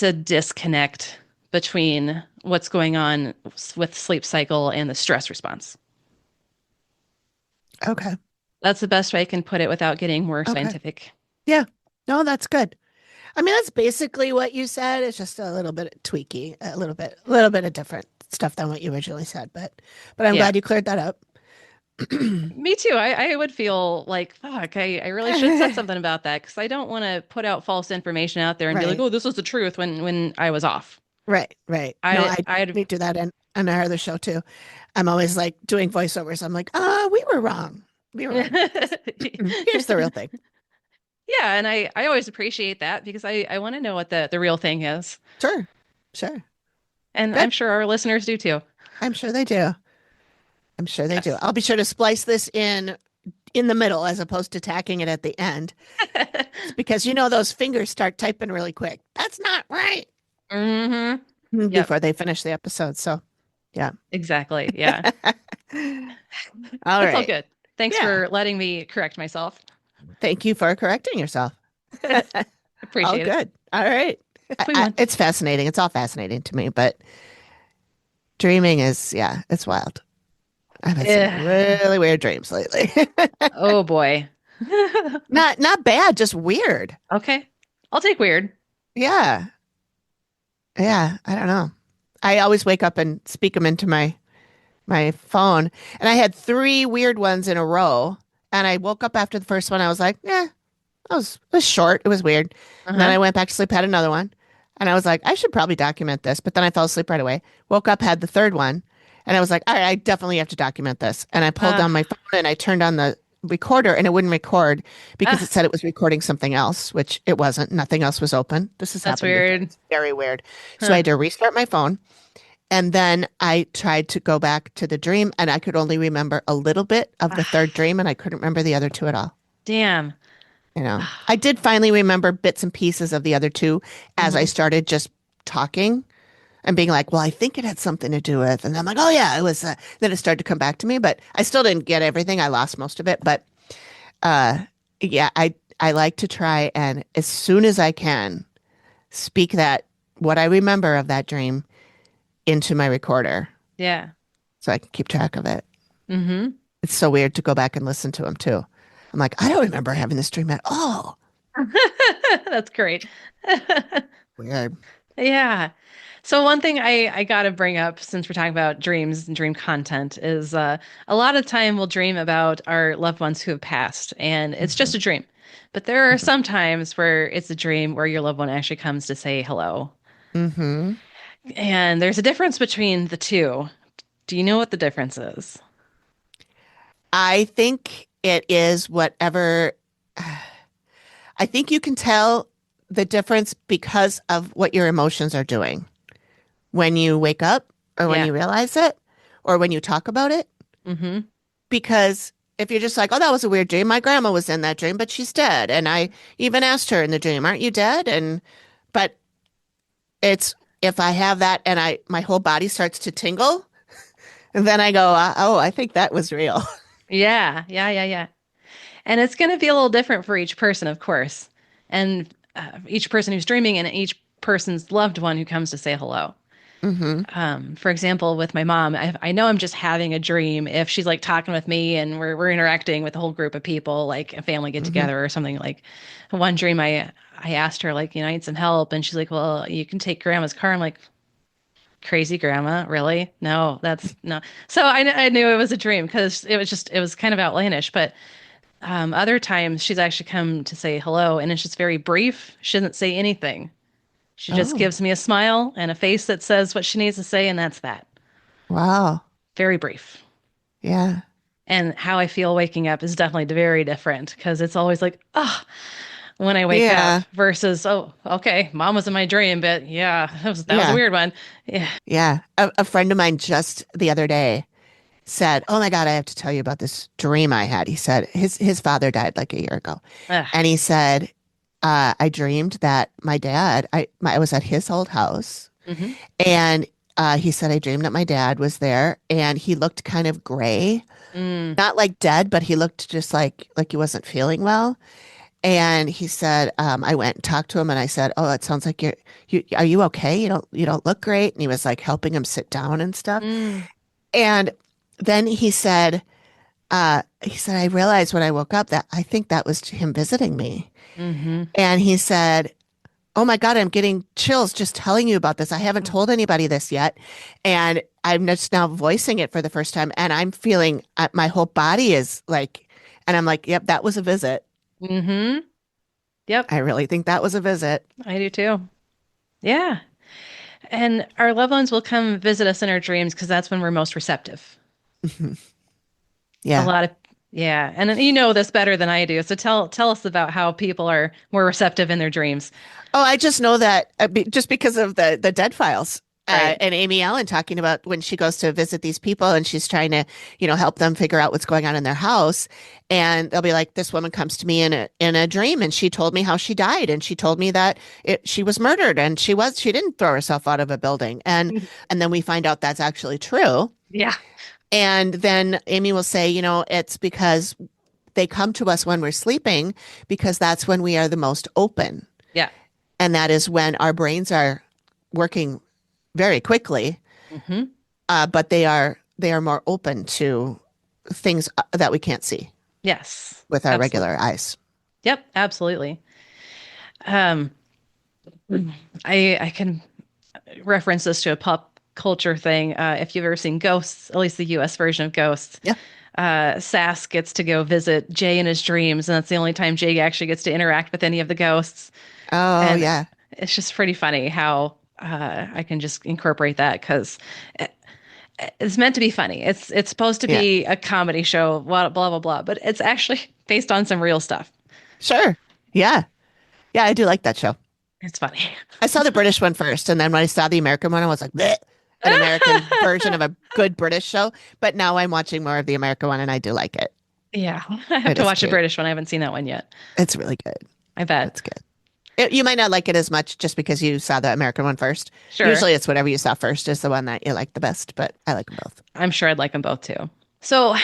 a disconnect between what's going on with sleep cycle and the stress response. Okay. That's the best way I can put it without getting more Okay. scientific. Yeah. No, that's good. I mean, that's basically what you said. It's just a little bit tweaky, a little bit of different stuff than what you originally said, but I'm Yeah. glad you cleared that up. Me too. I would feel like, fuck, I really should have said something about that because I don't want to put out false information out there and be like, Right. oh, this was the truth when I was off. Right. Right. No, I I I'd need to do that in our other show too. I'm always like doing voiceovers. I'm like, we were wrong. We were wrong. Here's the real thing. Yeah, and I always appreciate that because I want to know what the real thing is. Sure. Sure. And I'm Good. sure our listeners do too. I'm sure they do. I'm sure they do. Yes. I'll be sure to splice this in the middle as opposed to tacking it at the end. It's because those fingers start typing really quick. That's not right. Mm-hmm. Yep, Before they finish the episode. So, yeah. exactly. Yeah. All That's all right. good. Thanks Yeah. for letting me correct myself. Thank you for correcting yourself. All Appreciate it. good. All right. We won. It's fascinating. It's all fascinating to me, but dreaming is, yeah, it's wild. I've had some Yeah. really weird dreams lately. Oh boy. Not bad, just weird. Okay. I'll take weird. Yeah. Yeah, I don't know. I always wake up and speak them into my phone, and I had three weird ones in a row. And I woke up after the first one. I was like, "Yeah, it was short. It was weird." And then Uh-huh. I went back to sleep, had another one, and I was like, "I should probably document this." But then I fell asleep right away. Woke up, had the third one, and I was like, "All right, I definitely have to document this." And I pulled Uh, down my phone and I turned on the recorder, and it wouldn't record because uh, it said it was recording something else, which it wasn't. Nothing else was open. This has that's happened before. weird. It's very weird. So I Huh. had to restart my phone. And then I tried to go back to the dream, and I could only remember a little bit of the third Ah, dream, and I couldn't remember the other two at all. damn. You know, I did finally remember bits and pieces of the other two as I Hmm. started just talking and being like, well, I think it had something to do with, and I'm like, oh yeah, it was, then it started to come back to me, but I still didn't get everything. I lost most of it, but, uh, yeah, I like to try and as soon as I can speak that, what I remember of that dream into my recorder Yeah. so I can keep track of it. Hmm. It's so weird to go back and listen to them too. I'm like, I don't remember having this dream at all. That's great. Weird. Yeah. So one thing I got to bring up since we're talking about dreams and dream content is a lot of time we'll dream about our loved ones who have passed, and it's Hmm. just a dream. But there are some times where it's a dream where your loved one actually comes to say hello. Hmm. And there's a difference between the two. Do you know what the difference is? I think it is whatever. I think you can tell the difference because of what your emotions are doing when you wake up or when Yeah. you realize it or when you talk about it. Mm-hmm. Because if you're just like, oh, that was a weird dream. My grandma was in that dream, but she's dead. And I even asked her in the dream, aren't you dead? But it's if I have that and my whole body starts to tingle, and then I go, oh, I think that was real. Yeah. Yeah. Yeah. Yeah. And it's going to be a little different for each person, of course, and each person who's dreaming and each person's loved one who comes to say hello. Hmm. For example, with my mom, I know I'm just having a dream if she's like talking with me and we're interacting with a whole group of people, like a family get Hmm. together or something. Like one dream, I asked her like, I need some help, and she's like, well, you can take grandma's car. I'm like, crazy grandma, really? No, that's no. So I knew it was a dream because it was kind of outlandish, but. Other times she's actually come to say hello and it's just very brief. She doesn't say anything. She just Oh, gives me a smile and a face that says what she needs to say, and that's that. wow. Very brief. Yeah. And how I feel waking up is definitely very different because it's always like, oh, when I wake up Yeah. versus, oh, okay, mom was in my dream, but yeah, that was a Yeah. weird one. Yeah. Yeah. A friend of mine just the other day said, oh my God, I have to tell you about this dream I had. He said his father died like a year ago. Ugh. And he said, I dreamed that my dad, I was at his old house. Hmm. And he said, I dreamed that my dad was there and he looked kind of gray, Mm. not like dead, but he looked just like he wasn't feeling well. And he said, I went and talked to him and I said, oh, it sounds like are you okay? You don't look great. And he was like helping him sit down and stuff. Mm. And then he said, I realized when I woke up that I think that was him visiting me. Hmm. And he said, oh my God, I'm getting chills just telling you about this. I haven't told anybody this yet. And I'm just now voicing it for the first time. And I'm feeling my whole body is like, and I'm like, yep, that was a visit. Hmm. Yep, I really think that was a visit. I do too. Yeah. And our loved ones will come visit us in our dreams because that's when we're most receptive. A Yeah. lot of, yeah. And you know this better than I do. So tell us about how people are more receptive in their dreams. Oh, I just know that just because of the dead files. Right. And Amy Allen talking about when she goes to visit these people and she's trying to, help them figure out what's going on in their house. And they'll be like, this woman comes to me in a dream and she told me how she died. And she told me that she was murdered and she didn't throw herself out of a building. And then we find out that's actually true. Yeah. And then Amy will say, it's because they come to us when we're sleeping because that's when we are the most open. Yeah. And that is when our brains are working very quickly, Hmm. but they are more open to things that we can't see Yes, with our absolutely. regular eyes. Yep, absolutely. Um, I can reference this to a pop culture thing. If you've ever seen Ghosts, at least the U.S. version of Ghosts, Yeah. Sass gets to go visit Jay in his dreams, and that's the only time Jay actually gets to interact with any of the ghosts. Oh, And yeah. it's just pretty funny how I can just incorporate that because it's meant to be funny. It's supposed to Yeah. be a comedy show, blah blah blah blah, but it's actually based on some real stuff. Sure. Yeah. Yeah, I do like that show. It's funny. I saw the British one first, and then when I saw the American one, I was like, bleh, an American version of a good British show. But now I'm watching more of the American one, and I do like it. Yeah, I have It to is watch the cute. British one. I haven't seen that one yet. It's really good. I bet. It's good. You might not like it as much just because you saw the American one first. Sure. Usually it's whatever you saw first is the one that you like the best, but I like them both. I'm sure I'd like them both too. So,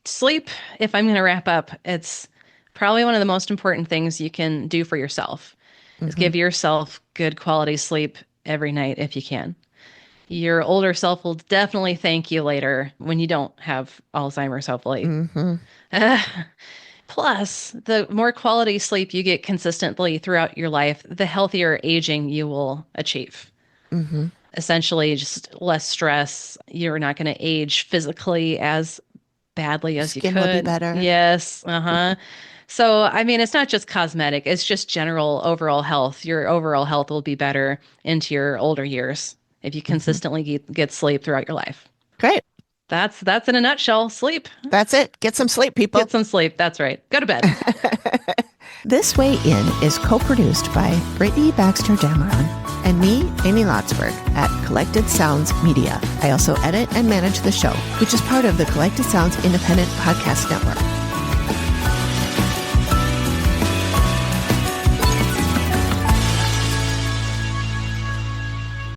sleep, if I'm going to wrap up, it's probably one of the most important things you can do for yourself is Hmm. give yourself good quality sleep every night if you can. Your older self will definitely thank you later when you don't have Alzheimer's, hopefully. Hmm. Plus, the more quality sleep you get consistently throughout your life, the healthier aging you will achieve. Hmm. Essentially, just less stress. You're not going to age physically as badly as you Skin will be could. better. Yes. Uh-huh. So, I mean, it's not just cosmetic, it's just general overall health. Your overall health will be better into your older years if you Hmm. consistently get sleep throughout your life. Great. That's in a nutshell. Sleep. That's it. Get some sleep, Get people. some sleep. That's right. Go to bed. This Way In is co-produced by Brittney Baxter Dameron and me, Amy Lotsberg, at Collected Sounds Media. I also edit and manage the show, which is part of the Collected Sounds Independent Podcast Network.